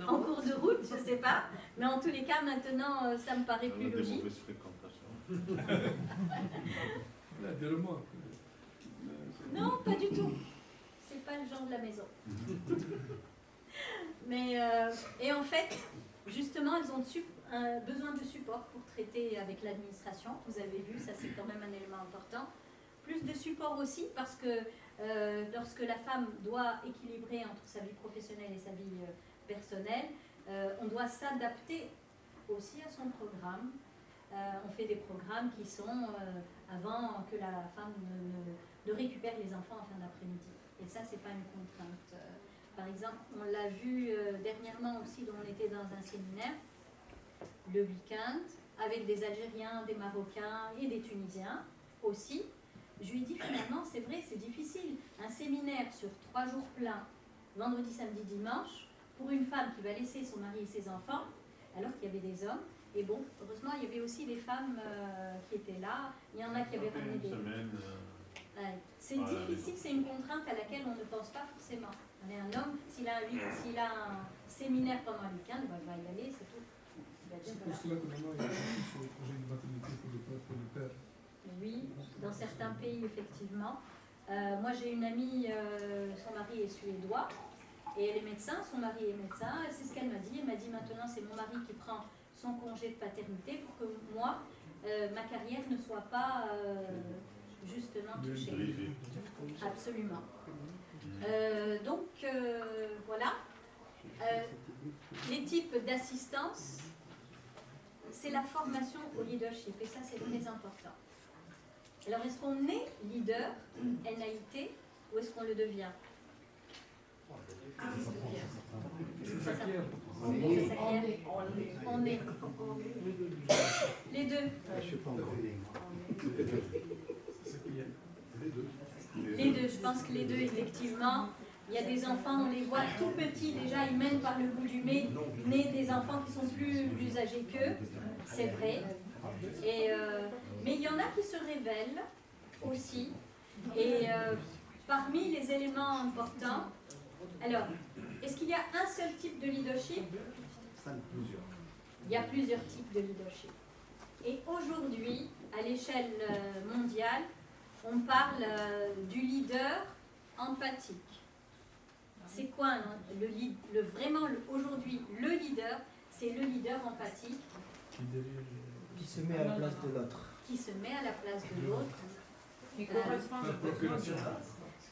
en cours de route, je ne sais pas. Mais en tous les cas, maintenant, ça me paraît plus logique. Des mauvaises fréquentations. Là, des remarques. Non, pas du tout. C'est pas le genre de la maison. Mais, et en fait, justement, elles ont besoin de support pour traiter avec l'administration. Vous avez vu, ça c'est quand même un élément important. Plus de support aussi parce que lorsque la femme doit équilibrer entre sa vie professionnelle et sa vie personnelle, on doit s'adapter aussi à son programme. On fait des programmes qui sont avant que la femme ne récupère les enfants en fin d'après-midi. Et ça, c'est pas une contrainte. Par exemple, on l'a vu dernièrement aussi, on était dans un séminaire le week-end avec des Algériens, des Marocains et des Tunisiens aussi. Je lui ai dit finalement, c'est vrai, c'est difficile. Un séminaire sur 3 jours pleins, vendredi, samedi, dimanche, pour une femme qui va laisser son mari et ses enfants, alors qu'il y avait des hommes. Et bon, heureusement, il y avait aussi des femmes qui étaient là. Il y en a qui avaient ramené des... C'est difficile, c'est une contrainte à laquelle on ne pense pas forcément. On est un homme, s'il a un séminaire pendant le week-end, ben, il va y aller, c'est tout. C'est pour cela que maintenant il y a beaucoup sur le projet de maternité pour le père. Oui, dans certains pays, effectivement. Moi, j'ai une amie, son mari est suédois, et elle est médecin, son mari est médecin, et c'est ce qu'elle m'a dit. Elle m'a dit maintenant, c'est mon mari qui prend son congé de paternité pour que moi, ma carrière ne soit pas justement touchée. Absolument. Donc, voilà. Les types d'assistance, c'est la formation au leadership, et ça, c'est très important. Alors, est-ce qu'on est leader, NAIT, ou est-ce qu'on le devient? Ça s'acquiert. On est. Les deux. Je suis pas encore né, moi. Les deux, je pense que les deux, effectivement. Il y a des enfants, on les voit tout petits, déjà, ils mènent par le bout du nez des enfants qui sont plus âgés qu'eux, c'est vrai. Mais il y en a qui se révèlent aussi. Et parmi les éléments importants, alors, est-ce qu'il y a un seul type de leadership? Il y a plusieurs types de leadership. Et aujourd'hui, à l'échelle mondiale, on parle du leader empathique. C'est quoi vraiment aujourd'hui le leader? C'est le leader empathique Qui se met à la place de l'autre. Qui se met à la place de l'autre. Qui correspond aux besoins de l'autre.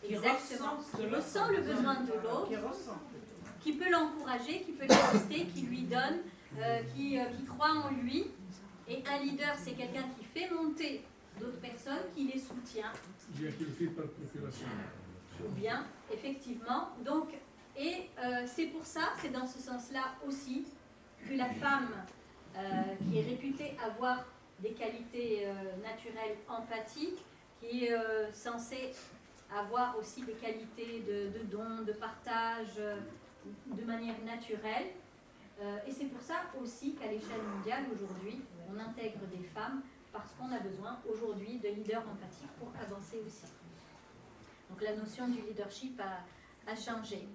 Exactement. Qui ressent le besoin de l'autre. Qui peut l'encourager, qui peut l'assister, qui lui donne, qui croit en lui. Et un leader, c'est quelqu'un qui fait monter d'autres personnes, qui les soutient. Bien qu'il le fait par procuration. Ou bien, effectivement. Donc, c'est pour ça, c'est dans ce sens-là aussi que la femme qui est réputée avoir des qualités naturelles empathiques, qui est censée avoir aussi des qualités de don, de partage, de manière naturelle. Et c'est pour ça aussi qu'à l'échelle mondiale, aujourd'hui, on intègre des femmes parce qu'on a besoin aujourd'hui de leaders empathiques pour avancer aussi. Donc la notion du leadership a changé.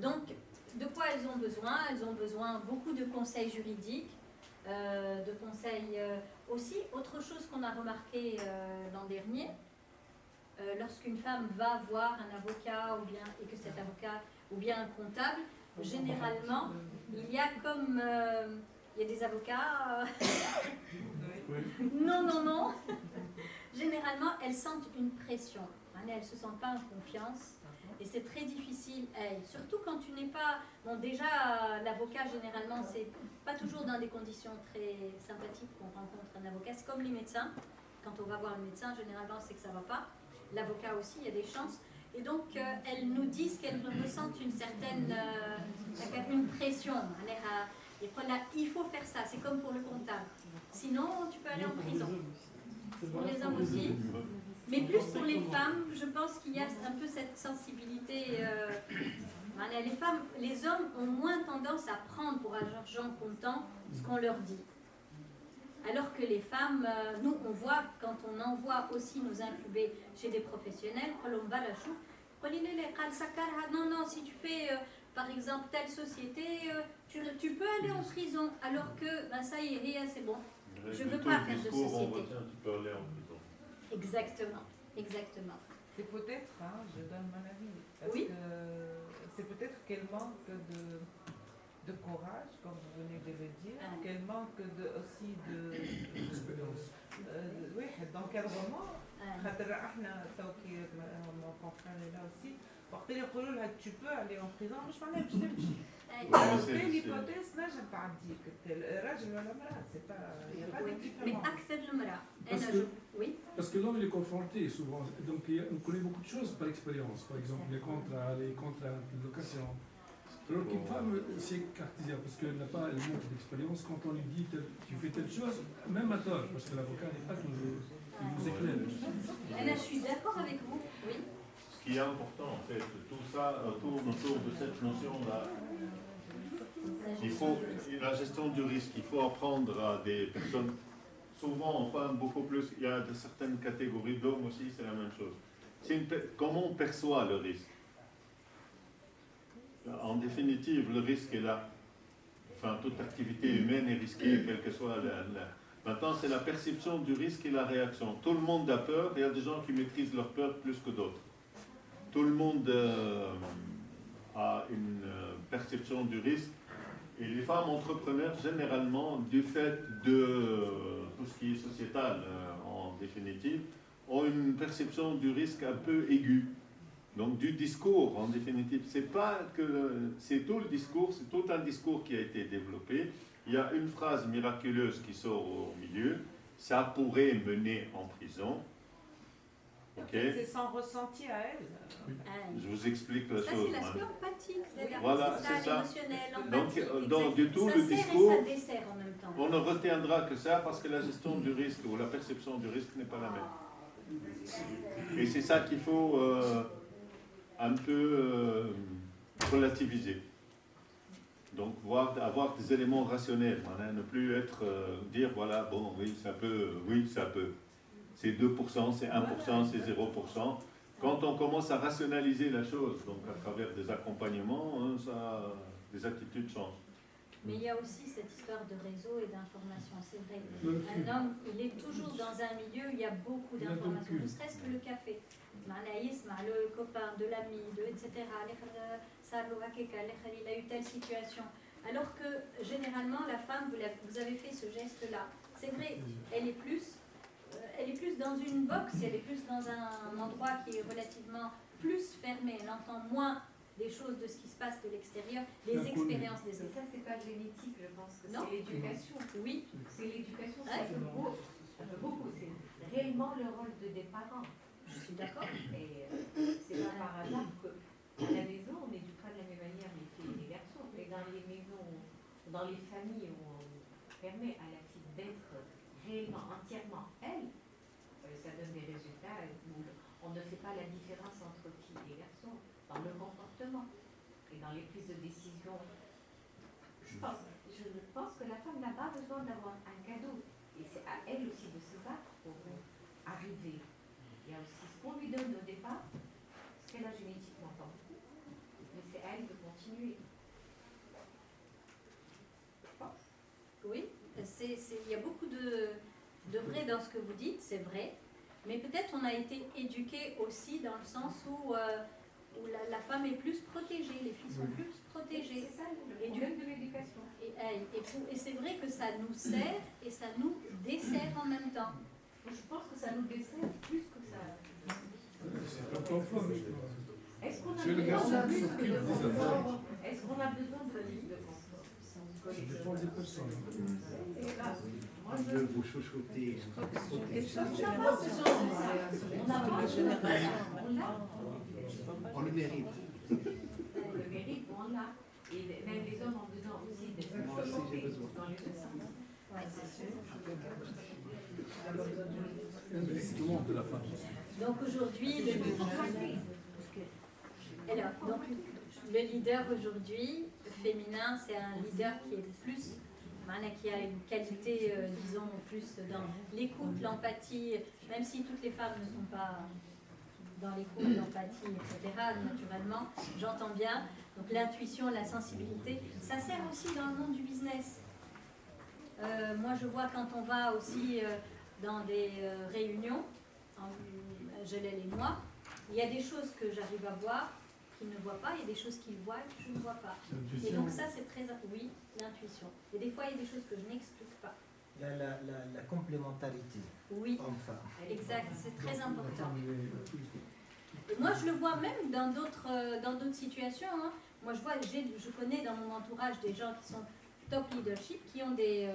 Donc, de quoi elles ont besoin? Elles ont besoin beaucoup de conseils juridiques, de conseils aussi. Autre chose qu'on a remarqué l'an dernier, lorsqu'une femme va voir un avocat et que cet avocat ou bien un comptable, généralement, il y a comme... il y a des avocats... non. Généralement, elles sentent une pression. Elles ne se sentent pas en confiance. Et c'est très difficile, surtout quand tu n'es pas... Bon, déjà, l'avocat, généralement, c'est pas toujours dans des conditions très sympathiques qu'on rencontre un avocat. C'est comme les médecins. Quand on va voir le médecin, généralement, c'est que ça ne va pas. L'avocat aussi, il y a des chances. Et donc, elles nous disent qu'elles ressentent une certaine une pression. Il faut faire ça, c'est comme pour le comptable. Sinon, tu peux aller en prison. Pour les hommes aussi. Mais plus pour les femmes, je pense qu'il y a un peu cette sensibilité. Les hommes ont moins tendance à prendre pour argent comptant ce qu'on leur dit. Alors que les femmes, nous, on voit, quand on envoie aussi nos incubés chez des professionnels, non, si tu fais, par exemple, telle société, tu peux aller en prison, alors que, ça y est, c'est bon. Je ne veux pas faire de société. Tu peux aller en prison. Exactement. C'est peut-être, je donne mon avis, parce oui. que c'est peut-être qu'elle manque de courage, comme vous venez de le dire, qu'elle manque aussi d'encadrement. Mon confrère est là aussi. Tu peux aller en prison, مش معناها باش تمشي. l'hypothèse نجم تعديك الراجل ولا المرأة, c'est pas, il n'y a pas de différence. Mais أكثر المرأة. Parce que l'homme il est confronté souvent, donc on connaît beaucoup de choses par expérience, par exemple les contrats de location. Alors qu'une femme c'est cartésien parce qu'elle n'a pas le manque d'expérience. Quand on lui dit tu fais telle chose, même à tort, parce que l'avocat n'est pas toujours, il nous éclaire. Je suis d'accord avec vous, oui. Ce qui est important en fait, tout ça tourne autour de cette notion-là. Il faut la gestion du risque, il faut apprendre à des personnes, souvent en femmes beaucoup plus, il y a de certaines catégories d'hommes aussi, c'est la même chose. Comment on perçoit le risque? En définitive, le risque est là. Enfin, toute activité humaine est risquée, quelle que soit la... Maintenant, c'est la perception du risque et la réaction. Tout le monde a peur, il y a des gens qui maîtrisent leur peur plus que d'autres. Tout le monde a une perception du risque. Et les femmes entrepreneurs, généralement, du fait de tout ce qui est sociétal, en définitive, ont une perception du risque un peu aiguë. Donc du discours, en définitive, c'est pas que c'est tout le discours, c'est tout un discours qui a été développé. Il y a une phrase miraculeuse qui sort au milieu, ça pourrait mener en prison. Okay. C'est son ressenti à elle. Je vous explique la chose. Ça c'est l'aspect empathique, voilà, c'est ça. L'émotionnel, donc du tout ça le discours, et ça dessert en même temps. On ne retiendra que ça parce que la gestion du risque ou la perception du risque n'est pas la même. Et c'est ça qu'il faut un peu relativiser. Donc avoir des éléments rationnels, ne plus être dire voilà bon oui ça peut, c'est 2%, c'est 1%, c'est 0%. Quand on commence à rationaliser la chose, donc à travers des accompagnements, les attitudes changent. Mais il y a aussi cette histoire de réseau et d'information, c'est vrai. Un homme, il est toujours dans un milieu où il y a beaucoup d'informations, ne serait-ce que le café. Le copain, de l'ami, etc. Il a eu telle situation. Alors que généralement, la femme, vous avez fait ce geste-là. C'est vrai, elle est plus dans une box, elle est plus dans un endroit qui est relativement plus fermé. Elle entend moins des choses de ce qui se passe de l'extérieur, les expériences des autres. Et ça, c'est pas génétique, je pense que c'est l'éducation. Oui. C'est l'éducation, ça fait beaucoup. C'est réellement le rôle des parents. Je suis d'accord. Et c'est pas par hasard qu'à la maison, on n'éduque pas de la même manière les filles et les garçons. Mais dans les maisons, dans les familles où on permet à la fille d'être réellement, entièrement elle, ça donne des résultats où on ne fait pas la différence entre filles et garçons dans le comportement et dans les prises de décision. Je pense que la femme n'a pas besoin d'avoir un cadeau. Et c'est à elle aussi de se battre pour arriver. Il y a aussi ce qu'on lui donne au départ, ce qu'elle a génétiquement pas beaucoup, mais c'est à elle de continuer. Oui, il y a beaucoup de vrai dans ce que vous dites, c'est vrai. Mais peut-être on a été éduqués aussi dans le sens où la femme est plus protégée, les filles sont plus protégées. C'est ça le problème de l'éducation. Et c'est vrai que ça nous sert et ça nous dessert en même temps. Je pense que ça nous dessert plus que ça. C'est un confort. Est-ce qu'on a C'est le besoin garçon de qui plus s'occupe de des confort? enfants. Est-ce qu'on a besoin de plus de confort? Ça dépend des personnes. Et là, moi De vous chouchouter. On le mérite. le mérite, on l'a. Et même les hommes ont besoin aussi d'être Moi aussi, j'ai besoin. dans les deux sens. Ouais, c'est sûr. L'investissement de la femme. Donc aujourd'hui, le leader aujourd'hui féminin, c'est un leader qui est plus, qui a une qualité, disons, plus dans l'écoute, l'empathie, même si toutes les femmes ne sont pas dans l'écoute, l'empathie, etc., naturellement, j'entends bien. Donc l'intuition, la sensibilité, ça sert aussi dans le monde du business. Moi, je vois quand on va aussi dans des réunions, Gelel et moi, il y a des choses que j'arrive à voir qu'ils ne voient pas, il y a des choses qu'ils voient que je ne vois pas. Et donc ça, c'est très... Oui, l'intuition. Et des fois, il y a des choses que je n'explique pas. La complémentarité. Oui, Enfin. exact, c'est très important. Et moi, je le vois même dans d'autres situations. Hein. Moi, je connais dans mon entourage des gens qui sont top leadership, qui ont des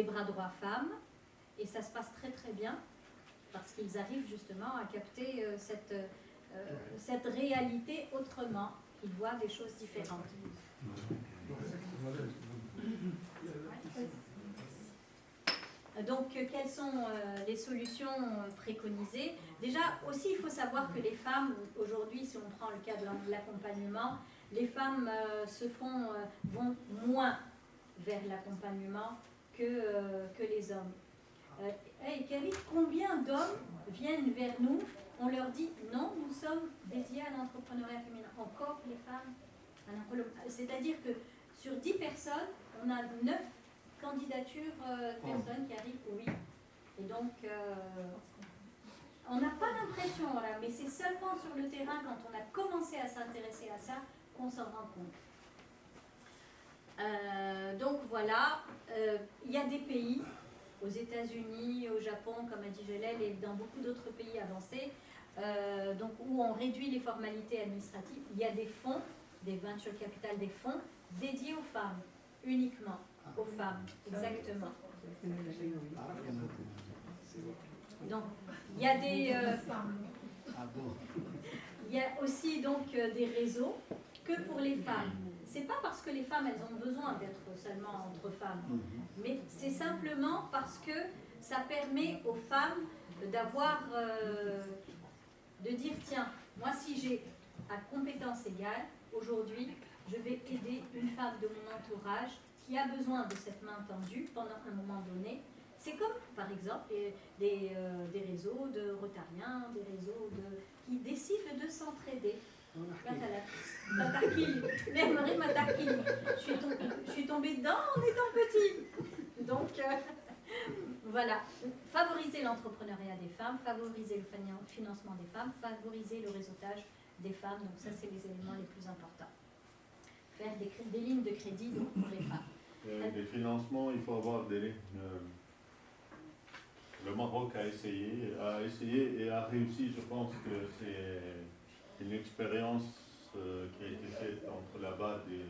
bras droits femmes, et ça se passe très très bien, parce qu'ils arrivent justement à capter cette réalité autrement. Ils voient des choses différentes. Donc, quelles sont les solutions préconisées? Déjà, aussi, il faut savoir que les femmes, aujourd'hui, si on prend le cas de l'accompagnement, les femmes vont moins vers l'accompagnement que les hommes. Hey, Khalid, combien d'hommes viennent vers nous? On leur dit non, nous sommes dédiés à l'entrepreneuriat féminin. Encore les femmes. C'est-à-dire que sur 10 personnes, on a 9 candidatures personnes qui arrivent au oui. Et donc, on n'a pas l'impression, voilà, mais c'est seulement sur le terrain, quand on a commencé à s'intéresser à ça, qu'on s'en rend compte. Donc voilà, il y a des pays, aux États-Unis, au Japon, comme a dit Gelel, et dans beaucoup d'autres pays avancés, donc où on réduit les formalités administratives. Il y a des fonds, des venture capital, des fonds dédiés aux femmes, uniquement aux femmes, exactement. Donc, il y a il y a aussi donc des réseaux que pour les femmes. C'est pas parce que les femmes, elles ont besoin d'être seulement entre femmes, mais c'est simplement parce que ça permet aux femmes d'avoir, de dire, tiens, moi si j'ai à compétence égale, aujourd'hui, je vais aider une femme de mon entourage qui a besoin de cette main tendue pendant un moment donné. C'est comme, par exemple, des réseaux de Rotariens, des réseaux qui décident de s'entraider. Je suis tombée dedans en étant petite. Donc, voilà. Favoriser l'entrepreneuriat des femmes, favoriser le financement des femmes, favoriser le réseautage des femmes. Donc ça, c'est les éléments les plus importants. Faire des lignes de crédit donc, pour les femmes. Des financements, il faut avoir des lignes. Le Maroc a essayé et a réussi. Je pense que c'est une expérience qui a été faite entre la BAD et...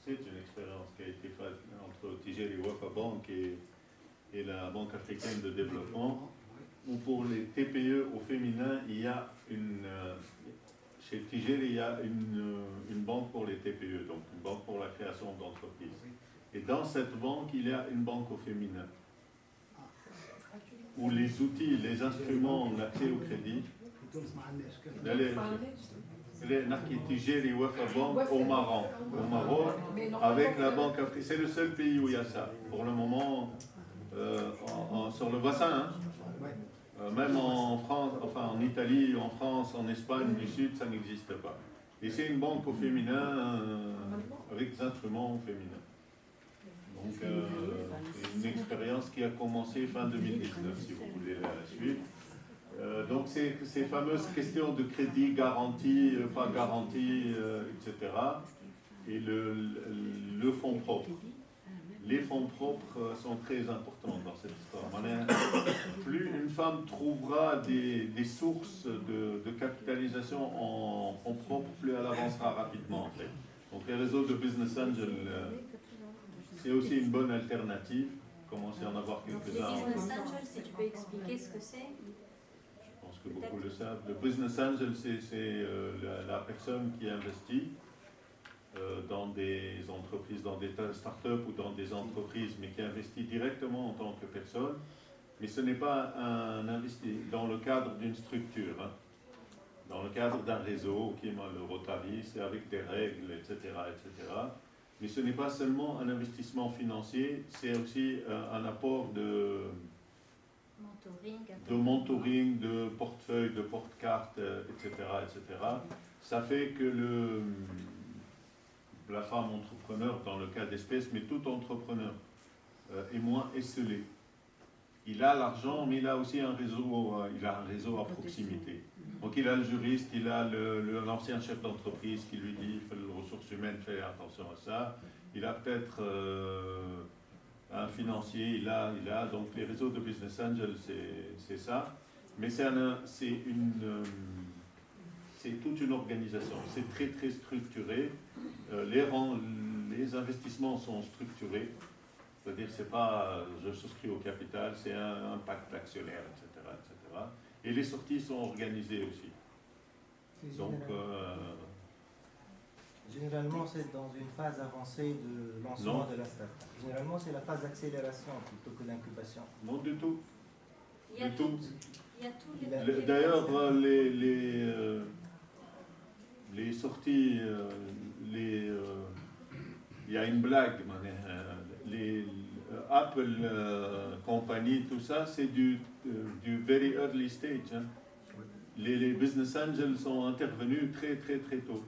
C'est une expérience qui a été faite entre Tijeri Wafa Bank et la Banque africaine de développement, où pour les TPE au féminin, il y a chez Tijeri, il y a une banque pour les TPE, donc une banque pour la création d'entreprises. Et dans cette banque, il y a une banque au féminin, où les outils, les instruments, l'accès au crédit, Tijeri Wafa Bank au Maroc, avec la Banque africaine. C'est le seul pays où il y a ça. Pour le moment, sur le bassin, hein. Même en France, enfin en Italie, en France, en Espagne du Sud, ça n'existe pas. Et c'est une banque au féminin, avec des instruments féminins. Donc, c'est une expérience qui a commencé fin 2019, si vous voulez la suite. Donc ces fameuses questions de crédit, garantie, pas garantie, etc. Et le fonds propre. Les fonds propres sont très importants dans cette histoire. Plus une femme trouvera des sources de capitalisation en fonds propres, plus elle avancera rapidement en fait. Donc les réseaux de business angel, c'est aussi une bonne alternative. Commencez à en avoir quelques-uns. Les business angels, si tu peux expliquer ce que c'est. Je pense que beaucoup le savent. Le business angel, c'est la personne qui investit dans des entreprises, dans des startups ou dans des entreprises, mais qui investit directement en tant que personne. Mais ce n'est pas un investissement dans le cadre d'une structure, hein, dans le cadre d'un réseau qui est le Rotary, c'est avec des règles, etc., etc. Mais ce n'est pas seulement un investissement financier, c'est aussi un apport de mentoring, de portefeuille, de porte-carte, etc., etc. Ça fait que la femme entrepreneur, dans le cas d'espèce, mais tout entrepreneur, est moins esselé. Il a l'argent, mais il a aussi un réseau à proximité. Donc il a le juriste, il a l'ancien chef d'entreprise qui lui dit, les ressources humaines, fais attention à ça. Il a peut-être un financier, il a donc les réseaux de business angels, c'est ça. Mais c'est toute une organisation, c'est très très structuré. Les investissements sont structurés, c'est-à-dire c'est pas je souscris au capital, c'est un pacte d'actionnaires, etc., etc. Et les sorties sont organisées aussi. Donc, généralement, c'est dans une phase avancée de lancement de la start-up. Généralement, c'est la phase d'accélération plutôt que d'incubation. Non du tout. Il y a tous les... D'ailleurs, les sorties, il y a une blague, les Apple compagnie, tout ça, c'est du very early stage. Hein. Les business angels sont intervenus très très très tôt.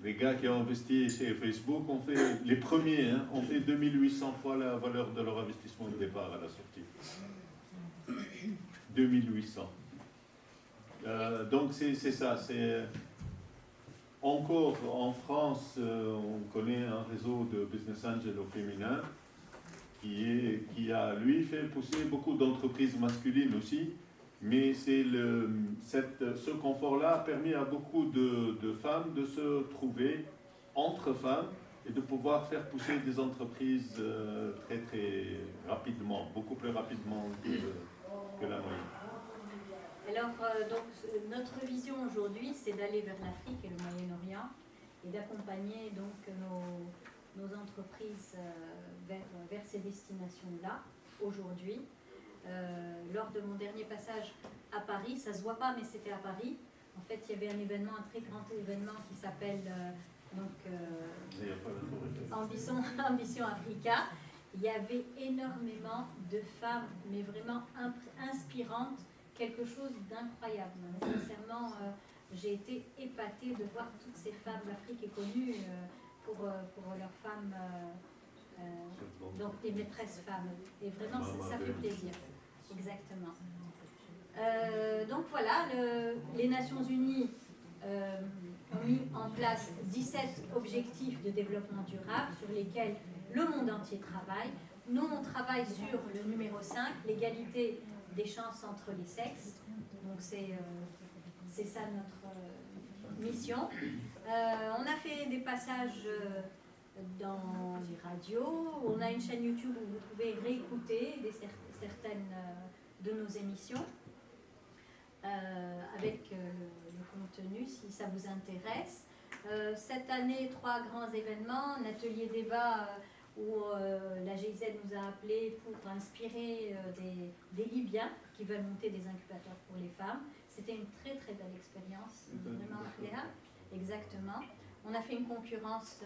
Les gars qui ont investi chez Facebook ont fait, les premiers, hein, ont fait 2800 fois la valeur de leur investissement de départ à la sortie. 2800. Donc c'est ça, c'est encore en France, on connaît un réseau de business angels au féminin qui a lui fait pousser beaucoup d'entreprises masculines aussi, mais ce confort-là a permis à beaucoup de femmes de se trouver entre femmes et de pouvoir faire pousser des entreprises très très rapidement, beaucoup plus rapidement que la moyenne. Alors, donc, notre vision aujourd'hui, c'est d'aller vers l'Afrique et le Moyen-Orient et d'accompagner donc nos entreprises vers ces destinations-là aujourd'hui. Lors de mon dernier passage à Paris, ça ne se voit pas, mais c'était à Paris. En fait, il y avait un événement, un très grand événement qui s'appelle Ambition Africa. Il y avait énormément de femmes, mais vraiment inspirantes, quelque chose d'incroyable. Sincèrement, j'ai été épatée de voir toutes ces femmes. L'Afrique est connue pour leurs femmes, donc des maîtresses femmes. Et vraiment, ça fait plaisir. Exactement. Donc voilà, les Nations Unies ont mis en place 17 objectifs de développement durable sur lesquels le monde entier travaille. Nous, on travaille sur le numéro 5, l'égalité des chances entre les sexes. Donc c'est ça notre mission. On a fait des passages dans les radios. On a une chaîne YouTube où vous pouvez réécouter certaines de nos émissions avec le contenu si ça vous intéresse. Cette année, 3 grands événements, un atelier débat où la GIZ nous a appelés pour inspirer des Libyens qui veulent monter des incubateurs pour les femmes. C'était une très très belle expérience, vraiment agréable. Exactement. On a fait une concurrence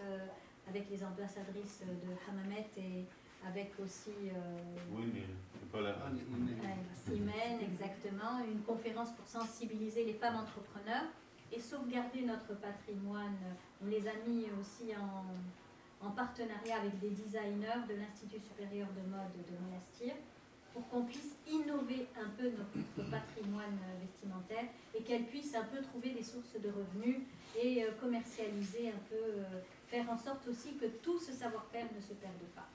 avec les ambassadrices de Hammamet et avec aussi Imen, exactement, une conférence pour sensibiliser les femmes entrepreneurs et sauvegarder notre patrimoine. On les a mis aussi en partenariat avec des designers de l'Institut supérieur de mode de Monastir pour qu'on puisse innover un peu notre patrimoine vestimentaire et qu'elle puisse un peu trouver des sources de revenus et commercialiser un peu, faire en sorte aussi que tout ce savoir-faire ne se perde pas.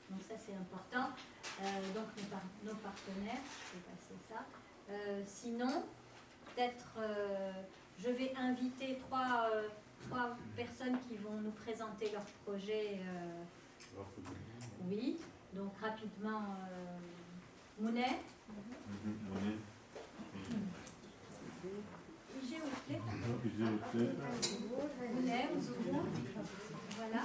Donc ça c'est important. Donc nos partenaires, je vais passer ça. Sinon, peut-être je vais inviter trois personnes qui vont nous présenter leur projet. Oui, donc rapidement, Mounet. Mounet, Ouzourou. Voilà.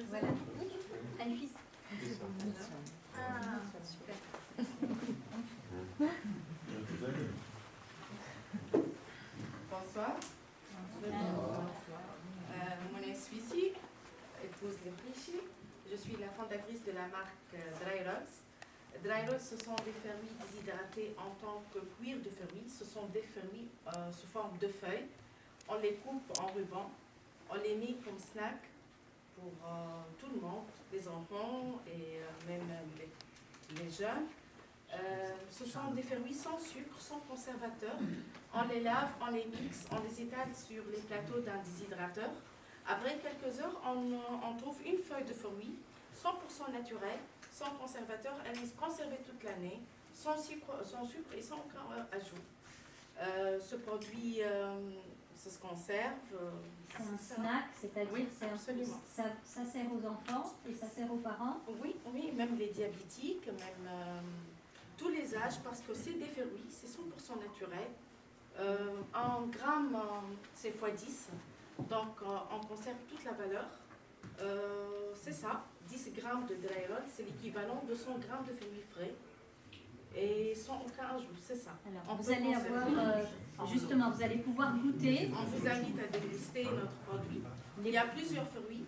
Voilà. Alphys. Ah, super. Bonsoir. Mon nom est Suissi, épouse de Richie. Je suis la fondatrice de la marque Dry Rolls. Dry Rolls, ce sont des fermis déshydratés en tant que cuir de fermis. Ce sont des fermis sous forme de feuilles. On les coupe en ruban. On les met comme snack pour tout le monde, les enfants et même les jeunes. Ce sont des fermis sans sucre, sans conservateur. On les lave, on les mixe, on les étale sur les plateaux d'un déshydrateur. Après quelques heures, on trouve une feuille de fruits 100% naturelle, sans conservateur. Elle est conservée toute l'année, sans sucre et sans aucun ajout. Ce produit, ça se conserve. C'est un snack, c'est-à-dire oui, ça sert aux enfants et ça sert aux parents. Oui, oui, même les diabétiques, même tous les âges, parce que c'est des fruits, c'est 100% naturel. En grammes, c'est x10, donc on conserve toute la valeur. C'est ça, 10 grammes de dry roll, c'est l'équivalent de 100 grammes de fruits frais. Et sans aucun ajout, c'est ça. Alors, vous allez avoir, justement, vous allez pouvoir goûter. On vous invite à déguster notre produit. Il y a plusieurs fruits.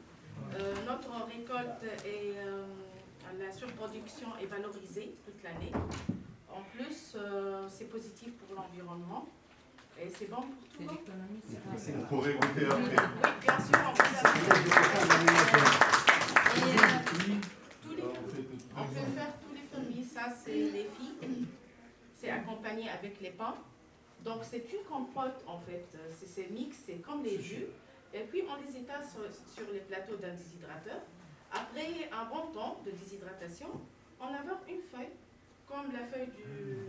Notre récolte et la surproduction est valorisée toute l'année. En plus, c'est positif pour l'environnement. Et c'est bon pour tout le monde. Vous pourrez goûter après. Oui, bien sûr, on peut faire tous les fruits. Ça, c'est les filles. C'est accompagné avec les pains. Donc, c'est une compote, en fait. C'est mix, c'est comme les jus. Et puis, on les étale sur les plateaux d'un déshydrateur. Après un bon temps de déshydratation, on a une feuille, comme la feuille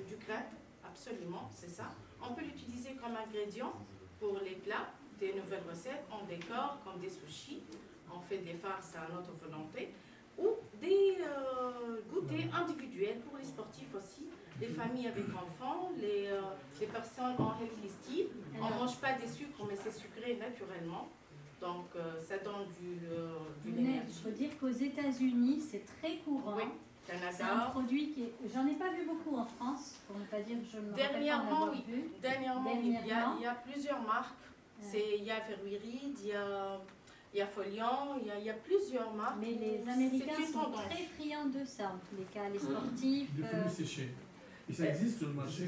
du crêpe. Absolument, c'est ça. On peut l'utiliser comme ingrédient pour les plats, des nouvelles recettes. On décore comme des sushis. On fait des farces à notre volonté. Ou des goûters individuels pour les sportifs aussi, les familles avec enfants, les personnes en healthy style. On ne mange pas des sucres, mais c'est sucré naturellement. Donc, ça donne du l'énergie. Il faut dire qu'aux États-Unis, c'est très courant. Oui, c'est un produit qui est... J'en ai pas vu beaucoup en France, pour ne pas dire que je ne me Dernièrement, rappelle pas en avoir vu. Dernièrement, il y a plusieurs marques. Il y a Ferruiride, il y a Folion, il y a plusieurs marques. Mais les Américains sont très friands de ça, en tous les cas, les sportifs. Des fruits séchés. Et ça existe sur le marché?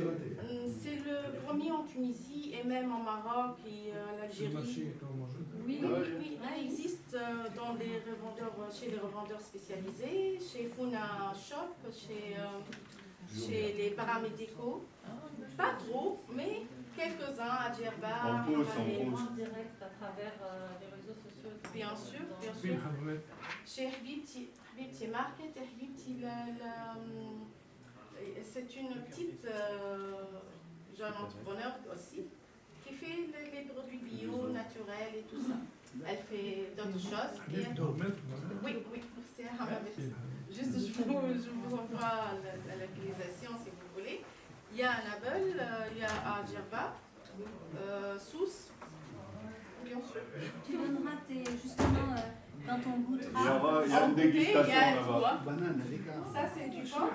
C'est le premier en Tunisie et même en Maroc et l'Algérie. Oui, il existe dans les revendeurs, chez les revendeurs spécialisés, chez Funa Shop, chez les paramédicaux. Pas trop, mais quelques-uns à Djerba. En pause. En direct à travers les réseaux sociaux. Bien sûr, bien sûr. Chez Habibti Market, Habibti, c'est une petite jeune entrepreneur aussi qui fait les produits bio, naturels et tout ça. Elle fait d'autres choses. Oui, c'est Hamabet. Juste, je vous envoie la localisation si vous voulez. Il y a à Nabel, il y a à Djerba, Sousse, bien sûr. Tu donneras justement quand on goûtera. Il y a une dégustation là-bas. Ça, c'est du pain.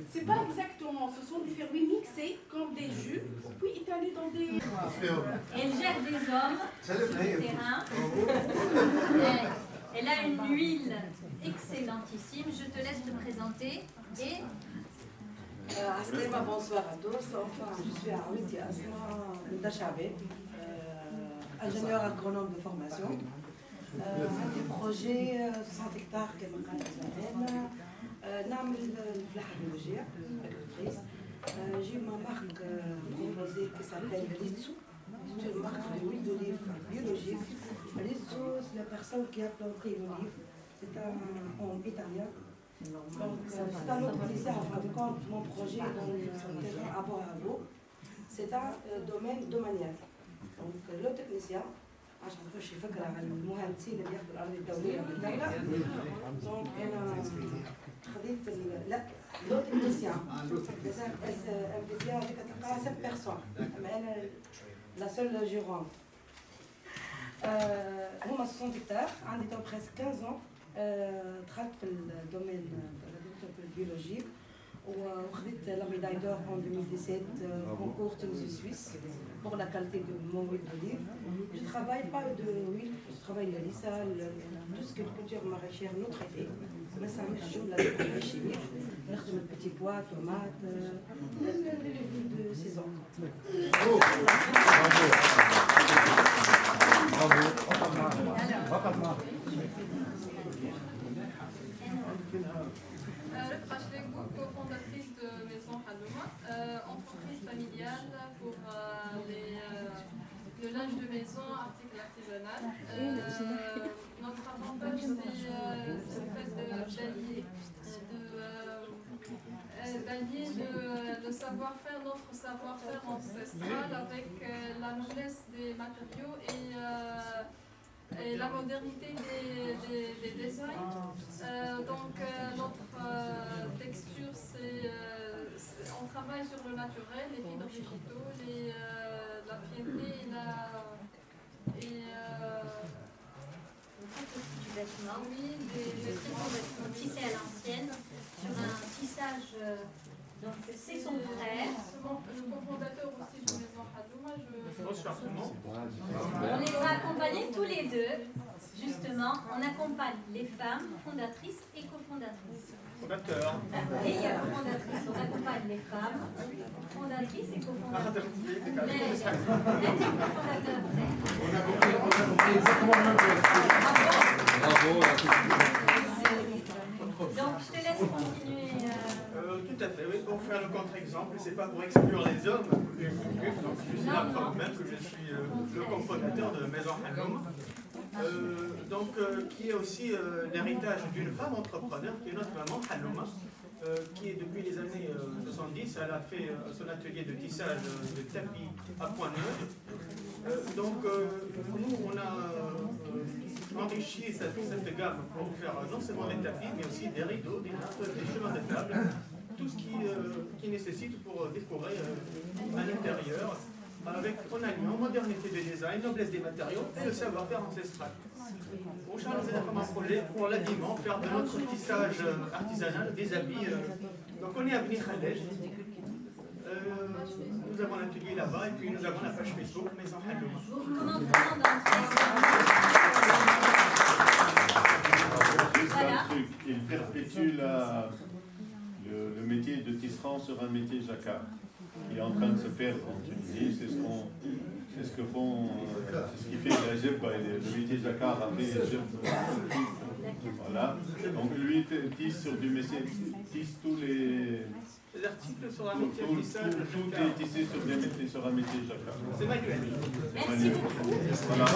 C'est pas exactement, ce sont des fruits mixés comme des jus, puis étalés dans des... Elle gère des hommes sur le terrain. Elle a une huile excellentissime. Je te laisse te présenter. Et Aslema, bonsoir à tous. Enfin, je suis Aouiti Asma Dachabe, ingénieur agronome de formation. عندي بروجي 60 هكتار كما قالت زهران نعمل الفلاحه البيولوجيه اكتوريس j'ai ma marque proposée qui s'appelle Rizzo. C'est une marque d'huile d'olive biologique. Rizzo, c'est la personne qui a planté l'olive. C'est en italien. Donc, c'est un autre lycée en fin de compte. Mon projet dans le terrain à Bordeaux, c'est un domaine domanial. Donc, le technicien, عشان نخش فكرة عن المهندسين اللي ياخذوا الأرض الدولية من الدولة. دونك أنا خذيت لا لو تكنيسيان امبيسيان هذيك تلقاها 7 بيرسون اما انا لا سول جيرون هما 60 هكتار عندي تو بريسك 15 دخلت في الدومين البيولوجيك وخذيت la médaille d'or en 2017 concours Tunisie-Suisse pour la qualité de mon huile d'olive. Je travaille pas de huile, je travaille le lissal, tout ce que la culture maraîchère nous traite. Mais ça marche sur la produits chimiques. نخدم البيتي بوا طوماط les légumes de saison. Co-fondatrice de Maison Halouma, entreprise familiale pour le linge de maison, article artisanal. Notre avantage, c'est le fait d'allier le savoir-faire, notre savoir-faire ancestral avec la noblesse des matériaux et la modernité des designs. Donc notre texture, on travaille sur le naturel, les fibres végétaux, la fierté du bâtiment, oui, des tissé à l'ancienne, sur un tissage. Donc c'est son frère. Le cofondateur aussi de Maison Halouma. On les a accompagnés tous les deux. Justement, on accompagne les femmes fondatrices et cofondatrices. Fondateur. Et il y a la fondatrice, on accompagne les femmes fondatrices et cofondatrices. Mais les cofondateurs, on a compris exactement le même chose. Bravo. Donc je te laisse continuer. Tout à fait, oui, pour faire le contre-exemple, c'est pas pour exclure les hommes, donc je suis la preuve même que je suis le cofondateur de Maison Halouma. Qui est aussi l'héritage d'une femme entrepreneur qui est notre maman Halouma, qui est depuis les années 70, elle a fait son atelier de tissage de tapis à Point-Neuf. Nous on a enrichi cette gamme pour faire non seulement des tapis mais aussi des rideaux, des nappes, des chemins de table, tout ce qui nécessite pour décorer à l'intérieur. En alliant modernité de design, noblesse des matériaux et le savoir-faire ancestral. On charge un projet pour l'habillement, faire de notre tissage artisanal des habits. Donc on est à Bni Khaled. Nous avons l'atelier là-bas et puis nous avons la page Facebook Maison Halouma. Voilà. Il perpétue le métier de tisserand sur un métier jacquard qui est en train de se perdre en Tunisie. C'est ce qui fait la Jebba, le métier jacquard a fait Jebba. Voilà. Donc lui tisse sur du métier, tisse tous les articles sur un métier de tissage. Tout est tissé sur un métier jacquard. C'est manuel. Merci beaucoup. Voilà.